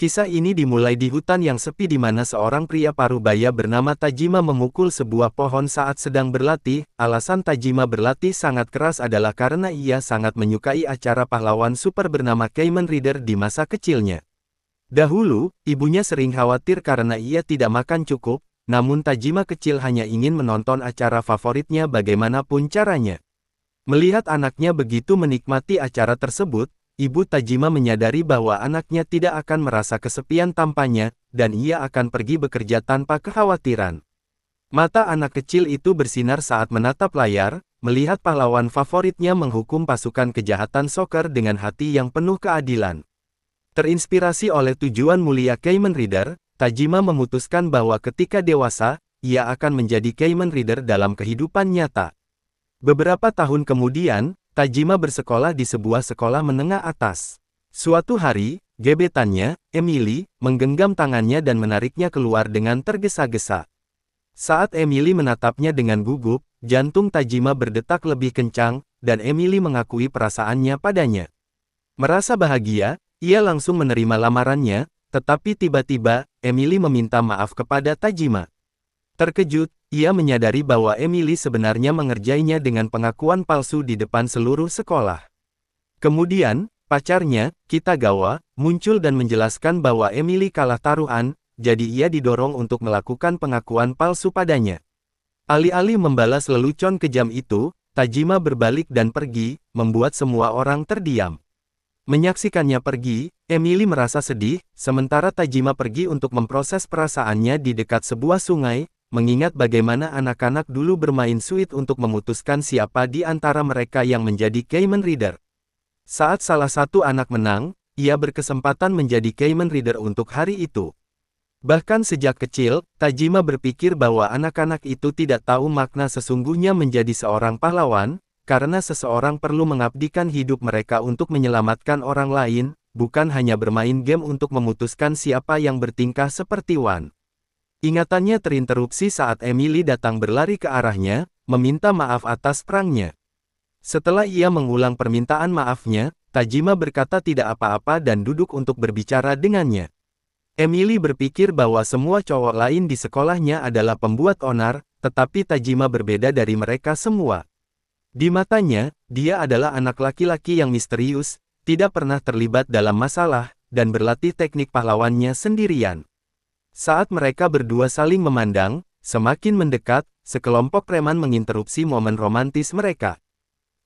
Kisah ini dimulai di hutan yang sepi di mana seorang pria parubaya bernama Tajima memukul sebuah pohon saat sedang berlatih. Alasan Tajima berlatih sangat keras adalah karena ia sangat menyukai acara pahlawan super bernama Kamen Rider di masa kecilnya. Dahulu, ibunya sering khawatir karena ia tidak makan cukup, namun Tajima kecil hanya ingin menonton acara favoritnya bagaimanapun caranya. Melihat anaknya begitu menikmati acara tersebut, Ibu Tajima menyadari bahwa anaknya tidak akan merasa kesepian tanpanya, dan ia akan pergi bekerja tanpa kekhawatiran. Mata anak kecil itu bersinar saat menatap layar, melihat pahlawan favoritnya menghukum pasukan kejahatan soccer dengan hati yang penuh keadilan. Terinspirasi oleh tujuan mulia Kamen Rider, Tajima memutuskan bahwa ketika dewasa, ia akan menjadi Kamen Rider dalam kehidupan nyata. Beberapa tahun kemudian, Tajima bersekolah di sebuah sekolah menengah atas. Suatu hari, gebetannya, Emily, menggenggam tangannya dan menariknya keluar dengan tergesa-gesa. Saat Emily menatapnya dengan gugup, jantung Tajima berdetak lebih kencang, dan Emily mengakui perasaannya padanya. Merasa bahagia, ia langsung menerima lamarannya, tetapi tiba-tiba, Emily meminta maaf kepada Tajima. Terkejut, ia menyadari bahwa Emily sebenarnya mengerjainya dengan pengakuan palsu di depan seluruh sekolah. Kemudian, pacarnya, Kitagawa, muncul dan menjelaskan bahwa Emily kalah taruhan, jadi ia didorong untuk melakukan pengakuan palsu padanya. Alih-alih membalas lelucon kejam itu, Tajima berbalik dan pergi, membuat semua orang terdiam. Menyaksikannya pergi, Emily merasa sedih, sementara Tajima pergi untuk memproses perasaannya di dekat sebuah sungai, mengingat bagaimana anak-anak dulu bermain suit untuk memutuskan siapa di antara mereka yang menjadi Kamen Rider. Saat salah satu anak menang, ia berkesempatan menjadi Kamen Rider untuk hari itu. Bahkan sejak kecil, Tajima berpikir bahwa anak-anak itu tidak tahu makna sesungguhnya menjadi seorang pahlawan, karena seseorang perlu mengabdikan hidup mereka untuk menyelamatkan orang lain, bukan hanya bermain game untuk memutuskan siapa yang bertingkah seperti Wan. Ingatannya terinterupsi saat Emily datang berlari ke arahnya, meminta maaf atas perangnya. Setelah ia mengulang permintaan maafnya, Tajima berkata tidak apa-apa dan duduk untuk berbicara dengannya. Emily berpikir bahwa semua cowok lain di sekolahnya adalah pembuat onar, tetapi Tajima berbeda dari mereka semua. Di matanya, dia adalah anak laki-laki yang misterius, tidak pernah terlibat dalam masalah, dan berlatih teknik pahlawannya sendirian. Saat mereka berdua saling memandang, semakin mendekat, sekelompok preman menginterupsi momen romantis mereka.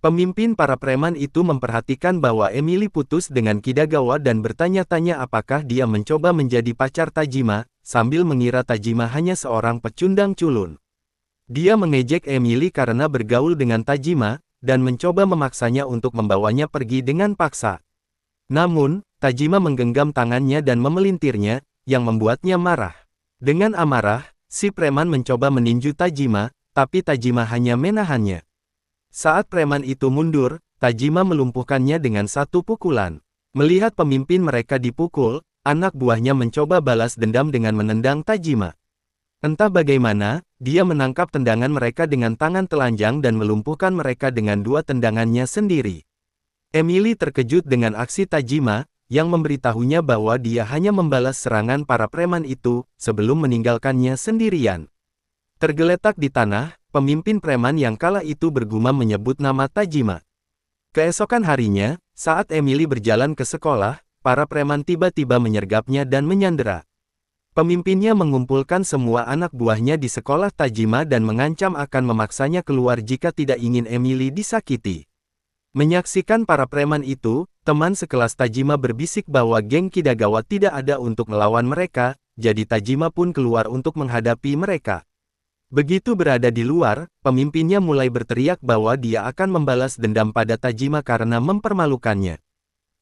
Pemimpin para preman itu memperhatikan bahwa Emily putus dengan Kitagawa dan bertanya-tanya apakah dia mencoba menjadi pacar Tajima, sambil mengira Tajima hanya seorang pecundang culun. Dia mengejek Emily karena bergaul dengan Tajima, dan mencoba memaksanya untuk membawanya pergi dengan paksa. Namun, Tajima menggenggam tangannya dan memelintirnya, yang membuatnya marah. Dengan amarah, si preman mencoba meninju Tajima, tapi Tajima hanya menahannya. Saat preman itu mundur, Tajima melumpuhkannya dengan satu pukulan. Melihat pemimpin mereka dipukul, anak buahnya mencoba balas dendam dengan menendang Tajima. Entah bagaimana, dia menangkap tendangan mereka dengan tangan telanjang dan melumpuhkan mereka dengan dua tendangannya sendiri. Emily terkejut dengan aksi Tajima, yang memberitahunya bahwa dia hanya membalas serangan para preman itu, sebelum meninggalkannya sendirian. Tergeletak di tanah, pemimpin preman yang kalah itu bergumam menyebut nama Tajima. Keesokan harinya, saat Emily berjalan ke sekolah, para preman tiba-tiba menyergapnya dan menyandera. Pemimpinnya mengumpulkan semua anak buahnya di sekolah Tajima dan mengancam akan memaksanya keluar jika tidak ingin Emily disakiti. Menyaksikan para preman itu, teman sekelas Tajima berbisik bahwa geng Kitagawa tidak ada untuk melawan mereka, jadi Tajima pun keluar untuk menghadapi mereka. Begitu berada di luar, pemimpinnya mulai berteriak bahwa dia akan membalas dendam pada Tajima karena mempermalukannya.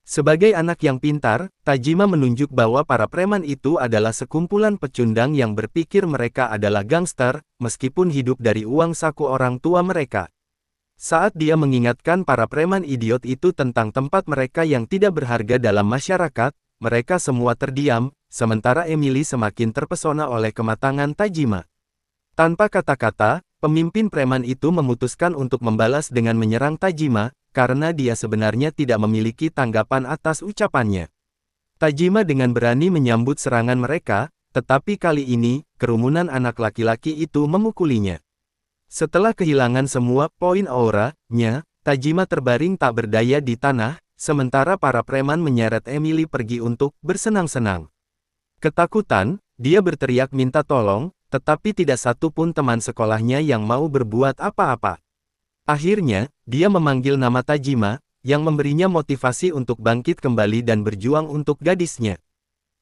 Sebagai anak yang pintar, Tajima menunjuk bahwa para preman itu adalah sekumpulan pecundang yang berpikir mereka adalah gangster, meskipun hidup dari uang saku orang tua mereka. Saat dia mengingatkan para preman idiot itu tentang tempat mereka yang tidak berharga dalam masyarakat, mereka semua terdiam, sementara Emily semakin terpesona oleh kematangan Tajima. Tanpa kata-kata, pemimpin preman itu memutuskan untuk membalas dengan menyerang Tajima, karena dia sebenarnya tidak memiliki tanggapan atas ucapannya. Tajima dengan berani menyambut serangan mereka, tetapi kali ini, kerumunan anak laki-laki itu memukulinya. Setelah kehilangan semua poin aura-nya, Tajima terbaring tak berdaya di tanah, sementara para preman menyeret Emily pergi untuk bersenang-senang. Ketakutan, dia berteriak minta tolong, tetapi tidak satu pun teman sekolahnya yang mau berbuat apa-apa. Akhirnya, dia memanggil nama Tajima, yang memberinya motivasi untuk bangkit kembali dan berjuang untuk gadisnya.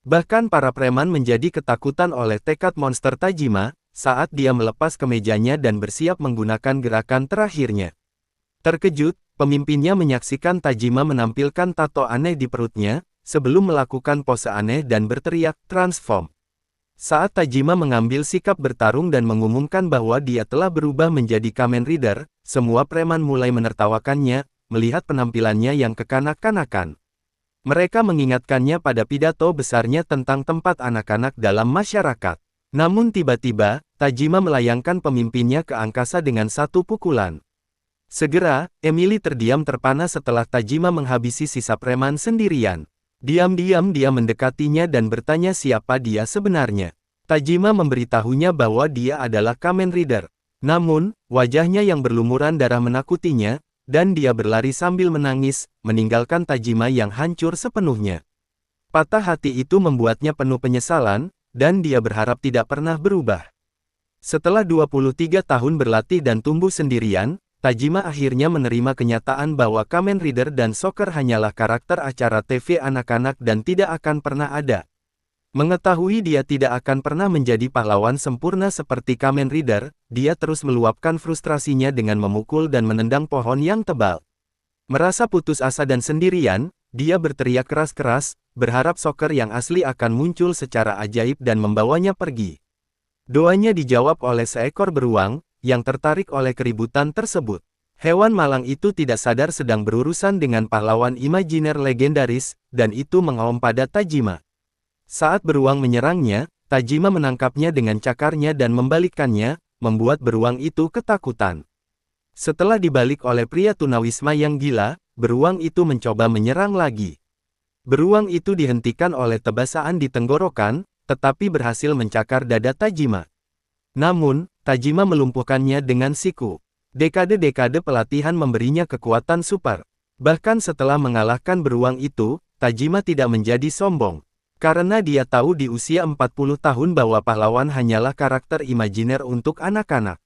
Bahkan para preman menjadi ketakutan oleh tekad monster Tajima, saat dia melepas kemejanya dan bersiap menggunakan gerakan terakhirnya. Terkejut, pemimpinnya menyaksikan Tajima menampilkan tato aneh di perutnya, sebelum melakukan pose aneh dan berteriak, transform. Saat Tajima mengambil sikap bertarung dan mengumumkan bahwa dia telah berubah menjadi Kamen Rider, semua preman mulai menertawakannya, melihat penampilannya yang kekanak-kanakan. Mereka mengingatkannya pada pidato besarnya tentang tempat anak-anak dalam masyarakat. Namun tiba-tiba, Tajima melayangkan pemimpinnya ke angkasa dengan satu pukulan. Segera, Emily terdiam terpana setelah Tajima menghabisi sisa preman sendirian. Diam-diam dia mendekatinya dan bertanya siapa dia sebenarnya. Tajima memberitahunya bahwa dia adalah Kamen Rider. Namun, wajahnya yang berlumuran darah menakutinya, dan dia berlari sambil menangis, meninggalkan Tajima yang hancur sepenuhnya. Patah hati itu membuatnya penuh penyesalan, dan dia berharap tidak pernah berubah. Setelah 23 tahun berlatih dan tumbuh sendirian, Tajima akhirnya menerima kenyataan bahwa Kamen Rider dan Soccer hanyalah karakter acara TV anak-anak dan tidak akan pernah ada. Mengetahui dia tidak akan pernah menjadi pahlawan sempurna seperti Kamen Rider, dia terus meluapkan frustrasinya dengan memukul dan menendang pohon yang tebal. Merasa putus asa dan sendirian, dia berteriak keras-keras, berharap Soccer yang asli akan muncul secara ajaib dan membawanya pergi. Doanya dijawab oleh seekor beruang, yang tertarik oleh keributan tersebut. Hewan malang itu tidak sadar sedang berurusan dengan pahlawan imajiner legendaris, dan itu mengaum pada Tajima. Saat beruang menyerangnya, Tajima menangkapnya dengan cakarnya dan membalikkannya, membuat beruang itu ketakutan. Setelah dibalik oleh pria tunawisma yang gila, beruang itu mencoba menyerang lagi. Beruang itu dihentikan oleh tebasaan di tenggorokan, tetapi berhasil mencakar dada Tajima. Namun, Tajima melumpuhkannya dengan siku. Dekade-dekade pelatihan memberinya kekuatan super. Bahkan setelah mengalahkan beruang itu, Tajima tidak menjadi sombong. Karena dia tahu di usia 40 tahun bahwa pahlawan hanyalah karakter imajiner untuk anak-anak.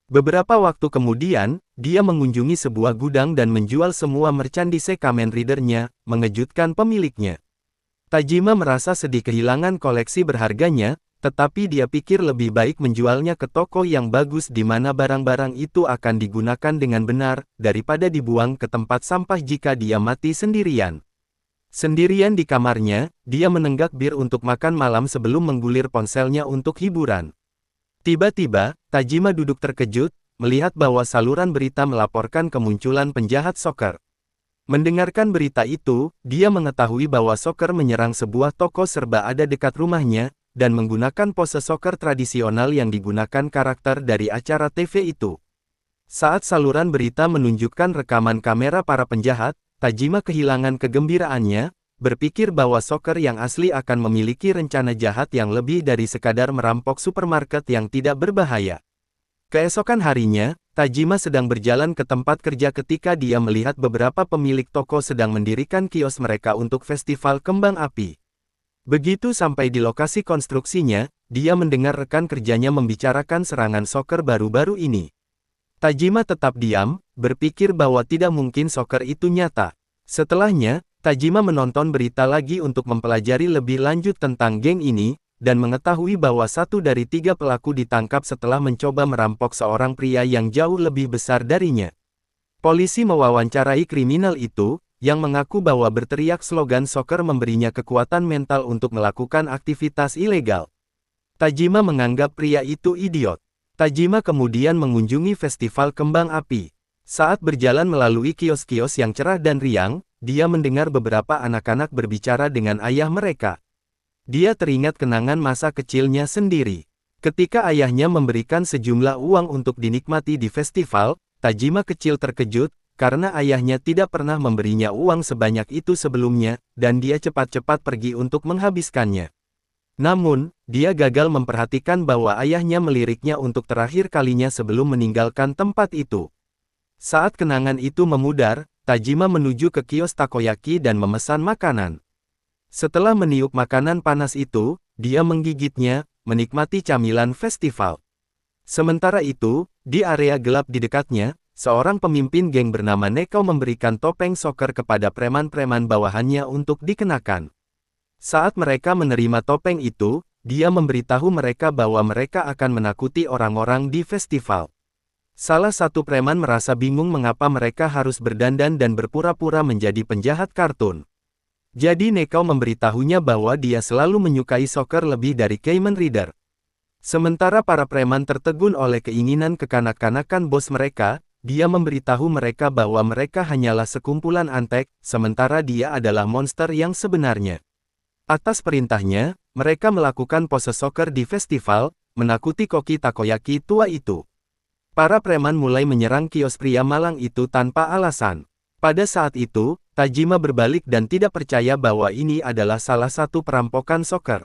Beberapa waktu kemudian, dia mengunjungi sebuah gudang dan menjual semua merchandise Kamen Rider-nya, mengejutkan pemiliknya. Tajima merasa sedih kehilangan koleksi berharganya, tetapi dia pikir lebih baik menjualnya ke toko yang bagus di mana barang-barang itu akan digunakan dengan benar, daripada dibuang ke tempat sampah jika dia mati sendirian. Sendirian di kamarnya, dia menenggak bir untuk makan malam sebelum menggulir ponselnya untuk hiburan. Tiba-tiba, Tajima duduk terkejut, melihat bahwa saluran berita melaporkan kemunculan penjahat Soccer. Mendengarkan berita itu, dia mengetahui bahwa Soccer menyerang sebuah toko serba ada dekat rumahnya, dan menggunakan pose Soccer tradisional yang digunakan karakter dari acara TV itu. Saat saluran berita menunjukkan rekaman kamera para penjahat, Tajima kehilangan kegembiraannya, berpikir bahwa Soccer yang asli akan memiliki rencana jahat yang lebih dari sekadar merampok supermarket yang tidak berbahaya. Keesokan harinya, Tajima sedang berjalan ke tempat kerja ketika dia melihat beberapa pemilik toko sedang mendirikan kios mereka untuk festival kembang api. Begitu sampai di lokasi konstruksinya, dia mendengar rekan kerjanya membicarakan serangan Soccer baru-baru ini. Tajima tetap diam, berpikir bahwa tidak mungkin Soccer itu nyata. Setelahnya, Tajima menonton berita lagi untuk mempelajari lebih lanjut tentang geng ini, dan mengetahui bahwa 1 dari 3 pelaku ditangkap setelah mencoba merampok seorang pria yang jauh lebih besar darinya. Polisi mewawancarai kriminal itu, yang mengaku bahwa berteriak slogan Soccer memberinya kekuatan mental untuk melakukan aktivitas ilegal. Tajima menganggap pria itu idiot. Tajima kemudian mengunjungi festival kembang api. Saat berjalan melalui kios-kios yang cerah dan riang, dia mendengar beberapa anak-anak berbicara dengan ayah mereka. Dia teringat kenangan masa kecilnya sendiri. Ketika ayahnya memberikan sejumlah uang untuk dinikmati di festival, Tajima kecil terkejut, karena ayahnya tidak pernah memberinya uang sebanyak itu sebelumnya, dan dia cepat-cepat pergi untuk menghabiskannya. Namun, dia gagal memperhatikan bahwa ayahnya meliriknya untuk terakhir kalinya sebelum meninggalkan tempat itu. Saat kenangan itu memudar, Tajima menuju ke kios takoyaki dan memesan makanan. Setelah meniup makanan panas itu, dia menggigitnya, menikmati camilan festival. Sementara itu, di area gelap di dekatnya, seorang pemimpin geng bernama Neko memberikan topeng soccer kepada preman-preman bawahannya untuk dikenakan. Saat mereka menerima topeng itu, dia memberitahu mereka bahwa mereka akan menakuti orang-orang di festival. Salah satu preman merasa bingung mengapa mereka harus berdandan dan berpura-pura menjadi penjahat kartun. Jadi Neko memberitahunya bahwa dia selalu menyukai soccer lebih dari Kamen Rider. Sementara para preman tertegun oleh keinginan kekanak-kanakan bos mereka, dia memberitahu mereka bahwa mereka hanyalah sekumpulan antek, sementara dia adalah monster yang sebenarnya. Atas perintahnya, mereka melakukan pose soccer di festival, menakuti koki takoyaki tua itu. Para preman mulai menyerang kios pria malang itu tanpa alasan. Pada saat itu, Tajima berbalik dan tidak percaya bahwa ini adalah salah satu perampokan soccer.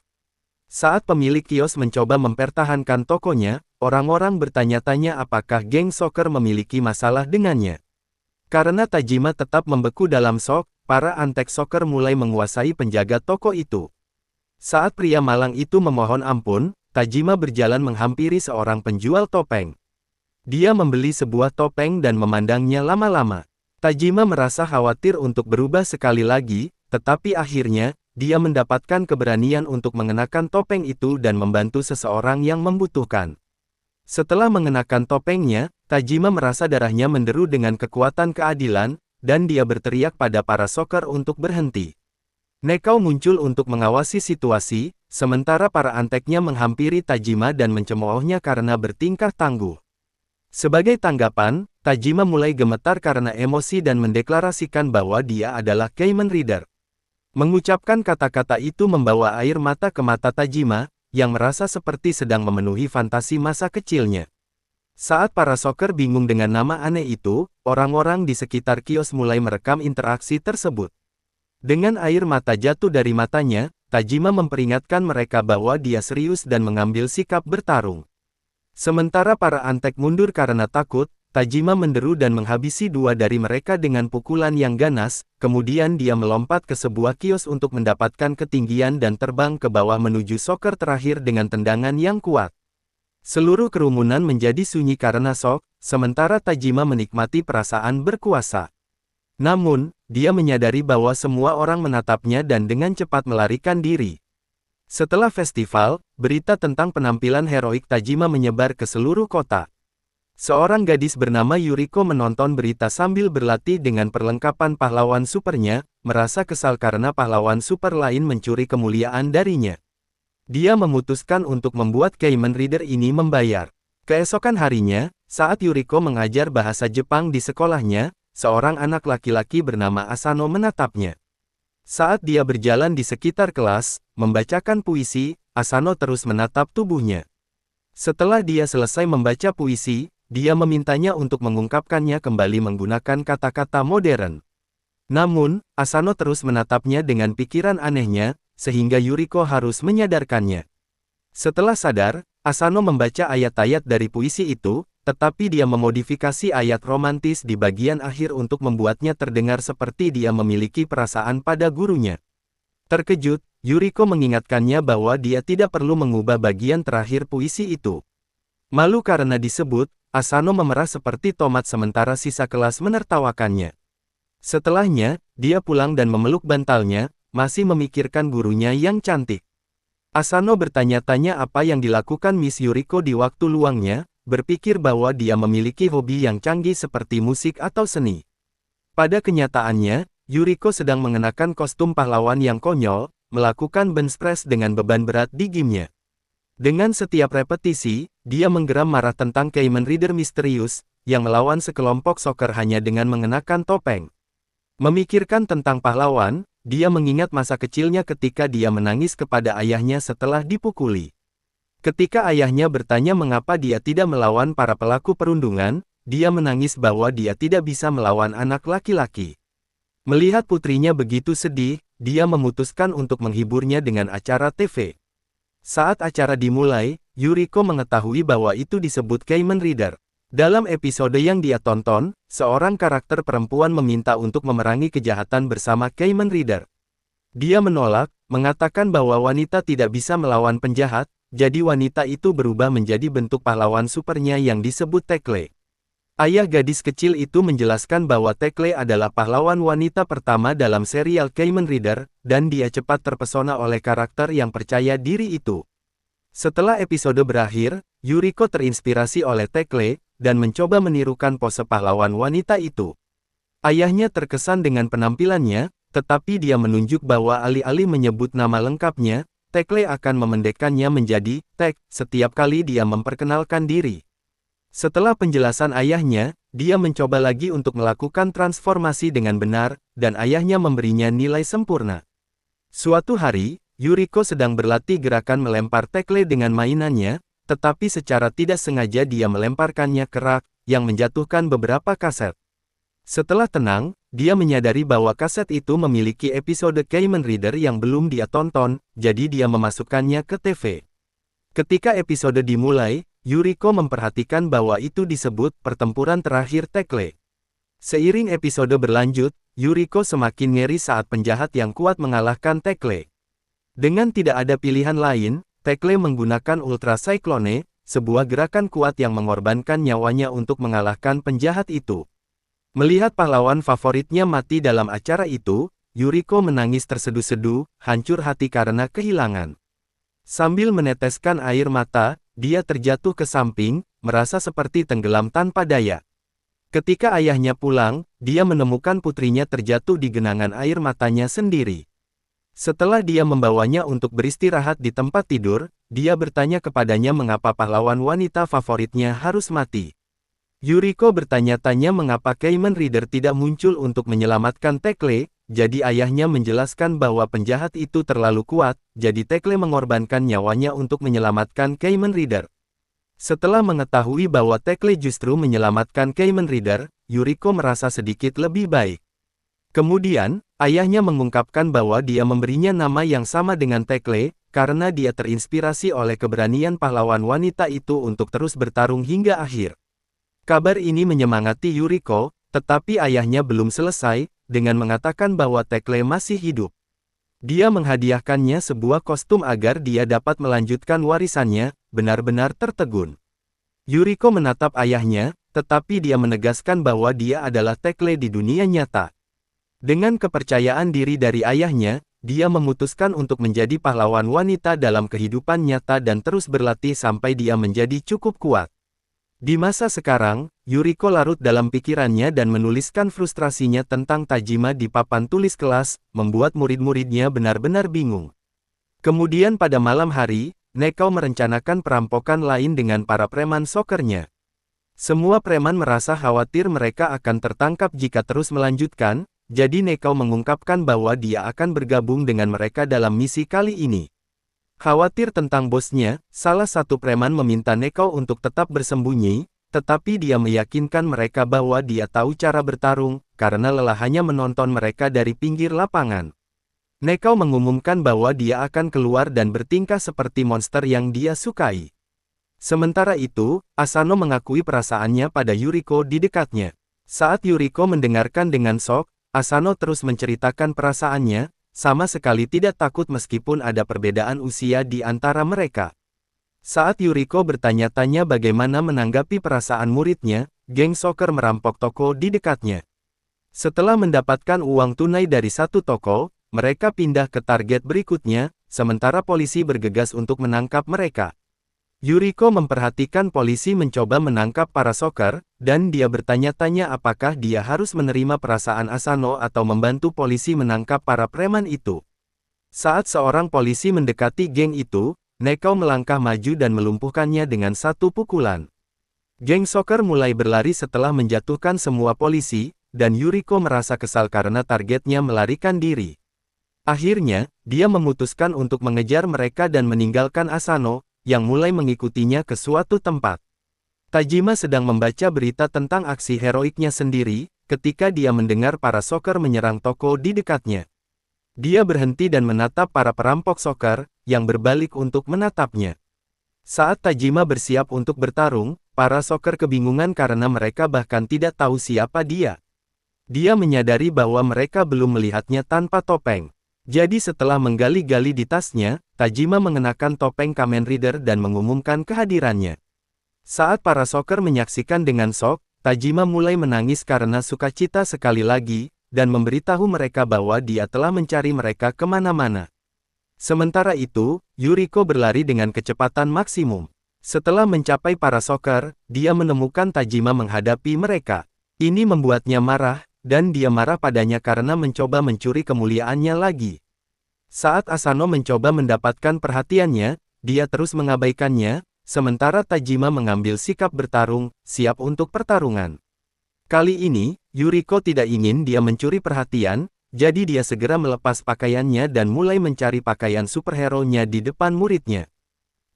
Saat pemilik kios mencoba mempertahankan tokonya, orang-orang bertanya-tanya apakah geng soccer memiliki masalah dengannya. Karena Tajima tetap membeku dalam shock, para antek soccer mulai menguasai penjaga toko itu. Saat pria malang itu memohon ampun, Tajima berjalan menghampiri seorang penjual topeng. Dia membeli sebuah topeng dan memandangnya lama-lama. Tajima merasa khawatir untuk berubah sekali lagi, tetapi akhirnya, dia mendapatkan keberanian untuk mengenakan topeng itu dan membantu seseorang yang membutuhkan. Setelah mengenakan topengnya, Tajima merasa darahnya menderu dengan kekuatan keadilan, dan dia berteriak pada para soccer untuk berhenti. Neko muncul untuk mengawasi situasi, sementara para anteknya menghampiri Tajima dan mencemoohnya karena bertingkah tangguh. Sebagai tanggapan, Tajima mulai gemetar karena emosi dan mendeklarasikan bahwa dia adalah Kamen Rider. Mengucapkan kata-kata itu membawa air mata ke mata Tajima, yang merasa seperti sedang memenuhi fantasi masa kecilnya. Saat para soccer bingung dengan nama aneh itu, orang-orang di sekitar kios mulai merekam interaksi tersebut. Dengan air mata jatuh dari matanya, Tajima memperingatkan mereka bahwa dia serius dan mengambil sikap bertarung. Sementara para antek mundur karena takut, Tajima menderu dan menghabisi dua dari mereka dengan pukulan yang ganas, kemudian dia melompat ke sebuah kios untuk mendapatkan ketinggian dan terbang ke bawah menuju soccer terakhir dengan tendangan yang kuat. Seluruh kerumunan menjadi sunyi karena shock, sementara Tajima menikmati perasaan berkuasa. Namun, dia menyadari bahwa semua orang menatapnya dan dengan cepat melarikan diri. Setelah festival, berita tentang penampilan heroik Tajima menyebar ke seluruh kota. Seorang gadis bernama Yuriko menonton berita sambil berlatih dengan perlengkapan pahlawan supernya, merasa kesal karena pahlawan super lain mencuri kemuliaan darinya. Dia memutuskan untuk membuat Kamen Rider ini membayar. Keesokan harinya, saat Yuriko mengajar bahasa Jepang di sekolahnya, seorang anak laki-laki bernama Asano menatapnya. Saat dia berjalan di sekitar kelas, membacakan puisi, Asano terus menatap tubuhnya. Setelah dia selesai membaca puisi, dia memintanya untuk mengungkapkannya kembali menggunakan kata-kata modern. Namun, Asano terus menatapnya dengan pikiran anehnya, sehingga Yuriko harus menyadarkannya. Setelah sadar, Asano membaca ayat-ayat dari puisi itu, tetapi dia memodifikasi ayat romantis di bagian akhir untuk membuatnya terdengar seperti dia memiliki perasaan pada gurunya. Terkejut, Yuriko mengingatkannya bahwa dia tidak perlu mengubah bagian terakhir puisi itu. Malu karena disebut, Asano memerah seperti tomat sementara sisa kelas menertawakannya. Setelahnya, dia pulang dan memeluk bantalnya, masih memikirkan gurunya yang cantik. Asano bertanya-tanya apa yang dilakukan Miss Yuriko di waktu luangnya, berpikir bahwa dia memiliki hobi yang canggih seperti musik atau seni. Pada kenyataannya, Yuriko sedang mengenakan kostum pahlawan yang konyol, melakukan bench press dengan beban berat di gymnya. Dengan setiap repetisi, dia menggeram marah tentang Kamen Rider misterius, yang melawan sekelompok soccer hanya dengan mengenakan topeng. Memikirkan tentang pahlawan, dia mengingat masa kecilnya ketika dia menangis kepada ayahnya setelah dipukuli. Ketika ayahnya bertanya mengapa dia tidak melawan para pelaku perundungan, dia menangis bahwa dia tidak bisa melawan anak laki-laki. Melihat putrinya begitu sedih, dia memutuskan untuk menghiburnya dengan acara TV. Saat acara dimulai, Yuriko mengetahui bahwa itu disebut Kamen Rider. Dalam episode yang dia tonton, seorang karakter perempuan meminta untuk memerangi kejahatan bersama Kamen Rider. Dia menolak, mengatakan bahwa wanita tidak bisa melawan penjahat, jadi wanita itu berubah menjadi bentuk pahlawan supernya yang disebut Tekle. Ayah gadis kecil itu menjelaskan bahwa Tekle adalah pahlawan wanita pertama dalam serial Kamen Rider, dan dia cepat terpesona oleh karakter yang percaya diri itu. Setelah episode berakhir, Yuriko terinspirasi oleh Tekle, dan mencoba menirukan pose pahlawan wanita itu. Ayahnya terkesan dengan penampilannya, tetapi dia menunjuk bahwa alih-alih menyebut nama lengkapnya, Tekle akan memendekkannya menjadi Tek setiap kali dia memperkenalkan diri. Setelah penjelasan ayahnya, dia mencoba lagi untuk melakukan transformasi dengan benar, dan ayahnya memberinya nilai sempurna. Suatu hari, Yuriko sedang berlatih gerakan melempar Tekle dengan mainannya, tetapi secara tidak sengaja dia melemparkannya ke rak, yang menjatuhkan beberapa kaset. Setelah tenang, dia menyadari bahwa kaset itu memiliki episode Kamen Rider yang belum dia tonton, jadi dia memasukkannya ke TV. Ketika episode dimulai, Yuriko memperhatikan bahwa itu disebut pertempuran terakhir Tekle. Seiring episode berlanjut, Yuriko semakin ngeri saat penjahat yang kuat mengalahkan Tekle. Dengan tidak ada pilihan lain, Tekle menggunakan Ultra Cyclone, sebuah gerakan kuat yang mengorbankan nyawanya untuk mengalahkan penjahat itu. Melihat pahlawan favoritnya mati dalam acara itu, Yuriko menangis terseduh-seduh, hancur hati karena kehilangan. Sambil meneteskan air mata, dia terjatuh ke samping, merasa seperti tenggelam tanpa daya. Ketika ayahnya pulang, dia menemukan putrinya terjatuh di genangan air matanya sendiri. Setelah dia membawanya untuk beristirahat di tempat tidur, dia bertanya kepadanya mengapa pahlawan wanita favoritnya harus mati. Yuriko bertanya-tanya mengapa Kamen Rider tidak muncul untuk menyelamatkan Tekle, jadi ayahnya menjelaskan bahwa penjahat itu terlalu kuat, jadi Tekle mengorbankan nyawanya untuk menyelamatkan Kamen Rider. Setelah mengetahui bahwa Tekle justru menyelamatkan Kamen Rider, Yuriko merasa sedikit lebih baik. Kemudian, ayahnya mengungkapkan bahwa dia memberinya nama yang sama dengan Tekle, karena dia terinspirasi oleh keberanian pahlawan wanita itu untuk terus bertarung hingga akhir. Kabar ini menyemangati Yuriko, tetapi ayahnya belum selesai, dengan mengatakan bahwa Tekle masih hidup. Dia menghadiahkannya sebuah kostum agar dia dapat melanjutkan warisannya, benar-benar tertegun. Yuriko menatap ayahnya, tetapi dia menegaskan bahwa dia adalah Tekle di dunia nyata. Dengan kepercayaan diri dari ayahnya, dia memutuskan untuk menjadi pahlawan wanita dalam kehidupan nyata dan terus berlatih sampai dia menjadi cukup kuat. Di masa sekarang, Yuriko larut dalam pikirannya dan menuliskan frustrasinya tentang Tajima di papan tulis kelas, membuat murid-muridnya benar-benar bingung. Kemudian pada malam hari, Neko merencanakan perampokan lain dengan para preman sokernya. Semua preman merasa khawatir mereka akan tertangkap jika terus melanjutkan, jadi Neko mengungkapkan bahwa dia akan bergabung dengan mereka dalam misi kali ini. Khawatir tentang bosnya, salah satu preman meminta Neko untuk tetap bersembunyi, tetapi dia meyakinkan mereka bahwa dia tahu cara bertarung, karena lelahnya menonton mereka dari pinggir lapangan. Neko mengumumkan bahwa dia akan keluar dan bertingkah seperti monster yang dia sukai. Sementara itu, Asano mengakui perasaannya pada Yuriko di dekatnya. Saat Yuriko mendengarkan dengan shock, Asano terus menceritakan perasaannya, sama sekali tidak takut meskipun ada perbedaan usia di antara mereka. Saat Yuriko bertanya-tanya bagaimana menanggapi perasaan muridnya, geng soker merampok toko di dekatnya. Setelah mendapatkan uang tunai dari satu toko, mereka pindah ke target berikutnya, sementara polisi bergegas untuk menangkap mereka. Yuriko memperhatikan polisi mencoba menangkap para soker, dan dia bertanya-tanya apakah dia harus menerima perasaan Asano atau membantu polisi menangkap para preman itu. Saat seorang polisi mendekati geng itu, Neko melangkah maju dan melumpuhkannya dengan satu pukulan. Geng soker mulai berlari setelah menjatuhkan semua polisi, dan Yuriko merasa kesal karena targetnya melarikan diri. Akhirnya, dia memutuskan untuk mengejar mereka dan meninggalkan Asano, yang mulai mengikutinya ke suatu tempat. Tajima sedang membaca berita tentang aksi heroiknya sendiri, ketika dia mendengar para soccer menyerang toko di dekatnya. Dia berhenti dan menatap para perampok soccer, yang berbalik untuk menatapnya. Saat Tajima bersiap untuk bertarung, para soccer kebingungan karena mereka bahkan tidak tahu siapa dia. Dia menyadari bahwa mereka belum melihatnya tanpa topeng. Jadi setelah menggali-gali di tasnya, Tajima mengenakan topeng Kamen Rider dan mengumumkan kehadirannya. Saat para soccer menyaksikan dengan shock, Tajima mulai menangis karena sukacita sekali lagi, dan memberitahu mereka bahwa dia telah mencari mereka kemana-mana. Sementara itu, Yuriko berlari dengan kecepatan maksimum. Setelah mencapai para soccer, dia menemukan Tajima menghadapi mereka. Ini membuatnya marah, dan dia marah padanya karena mencoba mencuri kemuliaannya lagi. Saat Asano mencoba mendapatkan perhatiannya, dia terus mengabaikannya, sementara Tajima mengambil sikap bertarung, siap untuk pertarungan. Kali ini, Yuriko tidak ingin dia mencuri perhatian, jadi dia segera melepas pakaiannya dan mulai mencari pakaian superhero-nya di depan muridnya.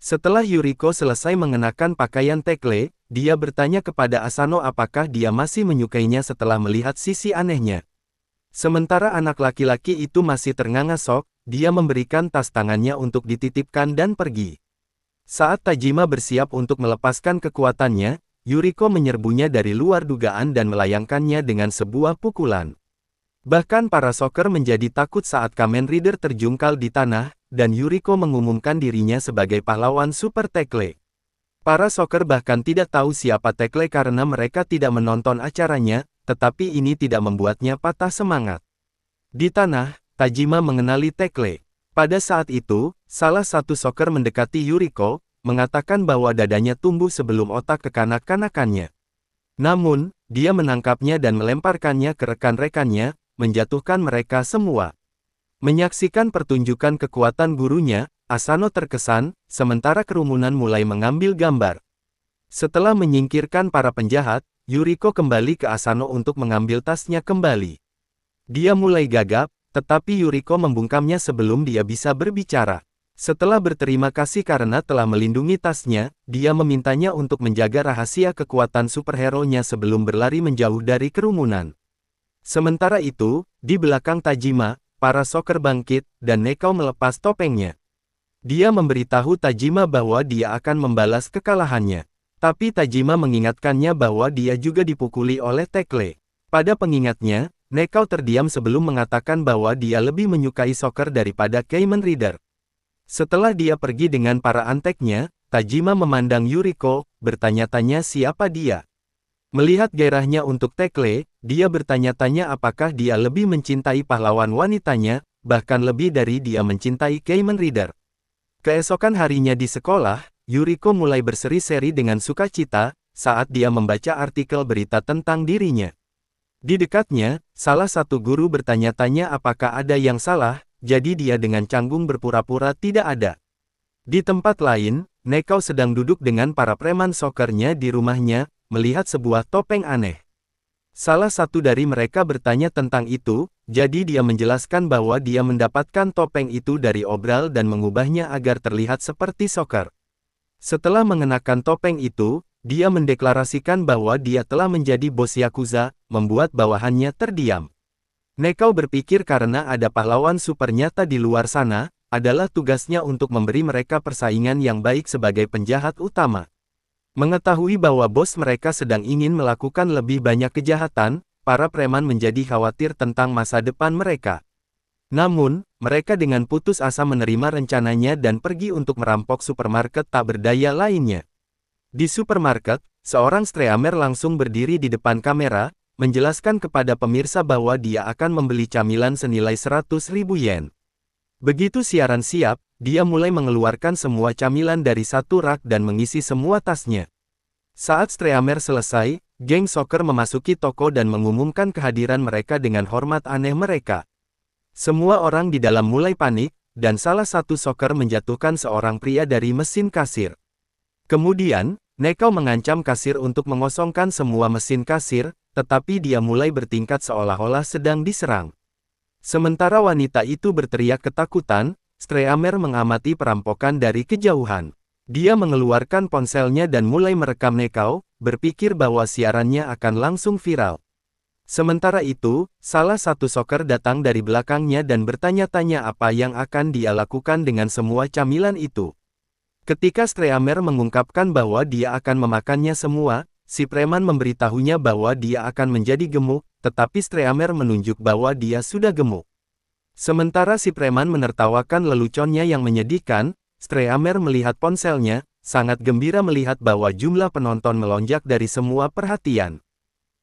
Setelah Yuriko selesai mengenakan pakaian tekle, dia bertanya kepada Asano apakah dia masih menyukainya setelah melihat sisi anehnya. Sementara anak laki-laki itu masih ternganga shock, dia memberikan tas tangannya untuk dititipkan dan pergi. Saat Tajima bersiap untuk melepaskan kekuatannya, Yuriko menyerbunya dari luar dugaan dan melayangkannya dengan sebuah pukulan. Bahkan para soccer menjadi takut saat Kamen Rider terjungkal di tanah, dan Yuriko mengumumkan dirinya sebagai pahlawan Super Tekle. Para soccer bahkan tidak tahu siapa Tekle karena mereka tidak menonton acaranya, tetapi ini tidak membuatnya patah semangat. Di tanah, Tajima mengenali Tekle. Pada saat itu, salah satu soccer mendekati Yuriko, mengatakan bahwa dadanya tumbuh sebelum otak kekanak-kanakannya. Namun, dia menangkapnya dan melemparkannya ke rekan-rekannya, menjatuhkan mereka semua. Menyaksikan pertunjukan kekuatan gurunya, Asano terkesan, sementara kerumunan mulai mengambil gambar. Setelah menyingkirkan para penjahat, Yuriko kembali ke Asano untuk mengambil tasnya kembali. Dia mulai gagap, tetapi Yuriko membungkamnya sebelum dia bisa berbicara. Setelah berterima kasih karena telah melindungi tasnya, dia memintanya untuk menjaga rahasia kekuatan superhero-nya sebelum berlari menjauh dari kerumunan. Sementara itu, di belakang Tajima, para soccer bangkit, dan Nekao melepas topengnya. Dia memberitahu Tajima bahwa dia akan membalas kekalahannya. Tapi Tajima mengingatkannya bahwa dia juga dipukuli oleh Tekle. Pada pengingatnya, Nekao terdiam sebelum mengatakan bahwa dia lebih menyukai soccer daripada Kamen Rider. Setelah dia pergi dengan para anteknya, Tajima memandang Yuriko, bertanya-tanya siapa dia. Melihat gairahnya untuk Tekle, dia bertanya-tanya apakah dia lebih mencintai pahlawan wanitanya, bahkan lebih dari dia mencintai Kamen Rider. Keesokan harinya di sekolah, Yuriko mulai berseri-seri dengan sukacita, saat dia membaca artikel berita tentang dirinya. Di dekatnya, salah satu guru bertanya-tanya apakah ada yang salah, jadi dia dengan canggung berpura-pura tidak ada. Di tempat lain, Nekao sedang duduk dengan para preman soccernya di rumahnya, melihat sebuah topeng aneh. Salah satu dari mereka bertanya tentang itu, jadi dia menjelaskan bahwa dia mendapatkan topeng itu dari obral dan mengubahnya agar terlihat seperti soccer. Setelah mengenakan topeng itu, dia mendeklarasikan bahwa dia telah menjadi bos Yakuza, membuat bawahannya terdiam. Nekao berpikir karena ada pahlawan super nyata di luar sana, adalah tugasnya untuk memberi mereka persaingan yang baik sebagai penjahat utama. Mengetahui bahwa bos mereka sedang ingin melakukan lebih banyak kejahatan, para preman menjadi khawatir tentang masa depan mereka. Namun, mereka dengan putus asa menerima rencananya dan pergi untuk merampok supermarket tak berdaya lainnya. Di supermarket, seorang Streamer langsung berdiri di depan kamera, menjelaskan kepada pemirsa bahwa dia akan membeli camilan senilai 100.000 yen. Begitu siaran siap, dia mulai mengeluarkan semua camilan dari satu rak dan mengisi semua tasnya. Saat Streamer selesai, geng soccer memasuki toko dan mengumumkan kehadiran mereka dengan hormat aneh mereka. Semua orang di dalam mulai panik, dan salah satu soccer menjatuhkan seorang pria dari mesin kasir. Kemudian, Nekao mengancam kasir untuk mengosongkan semua mesin kasir, tetapi dia mulai bertingkat seolah-olah sedang diserang. Sementara wanita itu berteriak ketakutan, Streamer mengamati perampokan dari kejauhan. Dia mengeluarkan ponselnya dan mulai merekam Nekao, berpikir bahwa siarannya akan langsung viral. Sementara itu, salah satu soccer datang dari belakangnya dan bertanya-tanya apa yang akan dia lakukan dengan semua camilan itu. Ketika Streamer mengungkapkan bahwa dia akan memakannya semua, si preman memberitahunya bahwa dia akan menjadi gemuk, tetapi Streamer menunjuk bahwa dia sudah gemuk. Sementara si preman menertawakan leluconnya yang menyedihkan, Streamer melihat ponselnya, sangat gembira melihat bahwa jumlah penonton melonjak dari semua perhatian.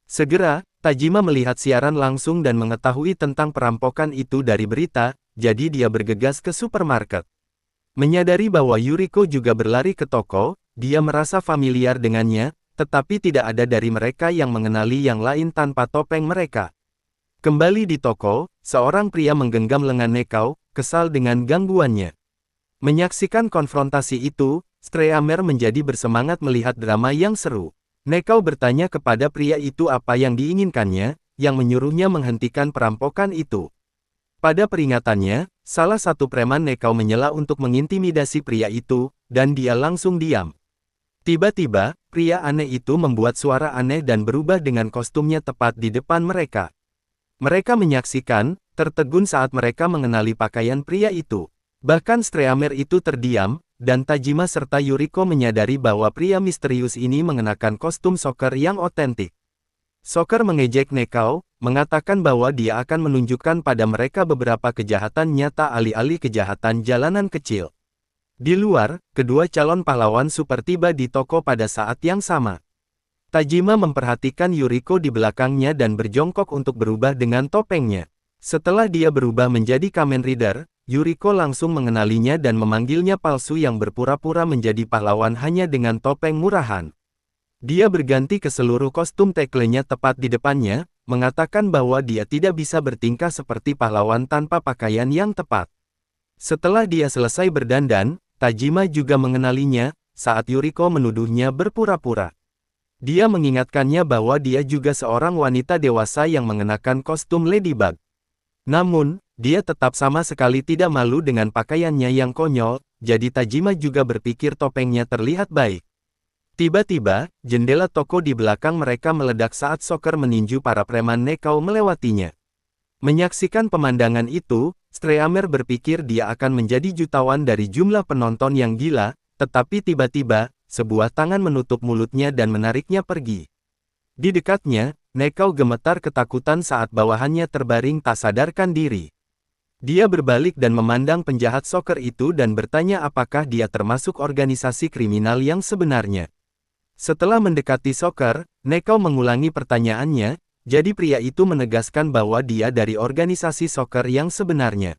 Segera, Tajima melihat siaran langsung dan mengetahui tentang perampokan itu dari berita, jadi dia bergegas ke supermarket. Menyadari bahwa Yuriko juga berlari ke toko, dia merasa familiar dengannya, tetapi tidak ada dari mereka yang mengenali yang lain tanpa topeng mereka. Kembali di toko, seorang pria menggenggam lengan Nekao, kesal dengan gangguannya. Menyaksikan konfrontasi itu, Streamer menjadi bersemangat melihat drama yang seru. Nekao bertanya kepada pria itu apa yang diinginkannya, yang menyuruhnya menghentikan perampokan itu. Pada peringatannya, salah satu preman Nekao menyela untuk mengintimidasi pria itu, dan dia langsung diam. Tiba-tiba, pria aneh itu membuat suara aneh dan berubah dengan kostumnya tepat di depan mereka. Mereka menyaksikan, tertegun saat mereka mengenali pakaian pria itu. Bahkan Streamer itu terdiam, dan Tajima serta Yuriko menyadari bahwa pria misterius ini mengenakan kostum soccer yang otentik. Soccer mengejek Nekao, mengatakan bahwa dia akan menunjukkan pada mereka beberapa kejahatan nyata alih-alih kejahatan jalanan kecil. Di luar, kedua calon pahlawan super tiba di toko pada saat yang sama. Tajima memperhatikan Yuriko di belakangnya dan berjongkok untuk berubah dengan topengnya. Setelah dia berubah menjadi Kamen Rider, Yuriko langsung mengenalinya dan memanggilnya palsu yang berpura-pura menjadi pahlawan hanya dengan topeng murahan. Dia berganti ke seluruh kostum tackle-nya tepat di depannya, mengatakan bahwa dia tidak bisa bertingkah seperti pahlawan tanpa pakaian yang tepat. Setelah dia selesai berdandan, Tajima juga mengenalinya, saat Yuriko menuduhnya berpura-pura. Dia mengingatkannya bahwa dia juga seorang wanita dewasa yang mengenakan kostum Ladybug. Namun, dia tetap sama sekali tidak malu dengan pakaiannya yang konyol, jadi Tajima juga berpikir topengnya terlihat baik. Tiba-tiba, jendela toko di belakang mereka meledak saat Soccer meninju para preman Nekao melewatinya. Menyaksikan pemandangan itu, Streamer berpikir dia akan menjadi jutawan dari jumlah penonton yang gila, tetapi tiba-tiba, sebuah tangan menutup mulutnya dan menariknya pergi. Di dekatnya, Nekao gemetar ketakutan saat bawahannya terbaring tak sadarkan diri. Dia berbalik dan memandang penjahat soccer itu dan bertanya apakah dia termasuk organisasi kriminal yang sebenarnya. Setelah mendekati soccer, Nekao mengulangi pertanyaannya, jadi pria itu menegaskan bahwa dia dari organisasi soccer yang sebenarnya.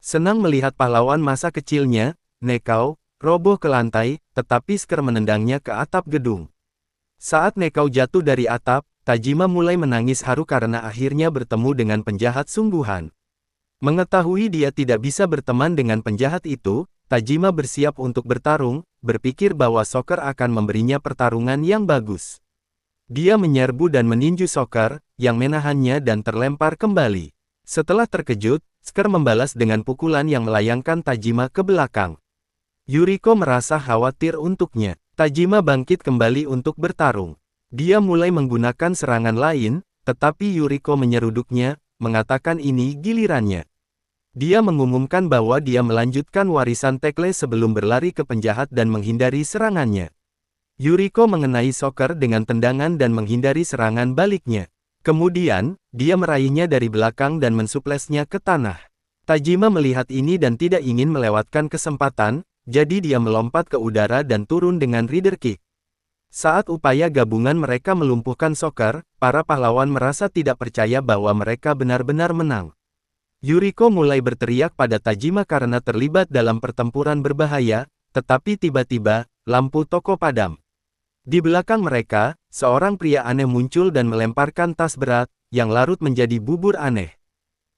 Senang melihat pahlawan masa kecilnya, Nekao roboh ke lantai, tetapi Sker menendangnya ke atap gedung. Saat Nekao jatuh dari atap, Tajima mulai menangis haru karena akhirnya bertemu dengan penjahat sungguhan. Mengetahui dia tidak bisa berteman dengan penjahat itu, Tajima bersiap untuk bertarung, berpikir bahwa Soccer akan memberinya pertarungan yang bagus. Dia menyerbu dan meninju Soccer, yang menahannya dan terlempar kembali. Setelah terkejut, Sker membalas dengan pukulan yang melayangkan Tajima ke belakang. Yuriko merasa khawatir untuknya. Tajima bangkit kembali untuk bertarung. Dia mulai menggunakan serangan lain, tetapi Yuriko menyeruduknya, mengatakan ini gilirannya. Dia mengumumkan bahwa dia melanjutkan warisan tackle sebelum berlari ke penjahat dan menghindari serangannya. Yuriko mengenai Soccer dengan tendangan dan menghindari serangan baliknya. Kemudian, dia meraihnya dari belakang dan mensuplesnya ke tanah. Tajima melihat ini dan tidak ingin melewatkan kesempatan, jadi dia melompat ke udara dan turun dengan Rider Kick. Saat upaya gabungan mereka melumpuhkan Soccer, para pahlawan merasa tidak percaya bahwa mereka benar-benar menang. Yuriko mulai berteriak pada Tajima karena terlibat dalam pertempuran berbahaya, tetapi tiba-tiba, lampu toko padam. Di belakang mereka, seorang pria aneh muncul dan melemparkan tas berat, yang larut menjadi bubur aneh.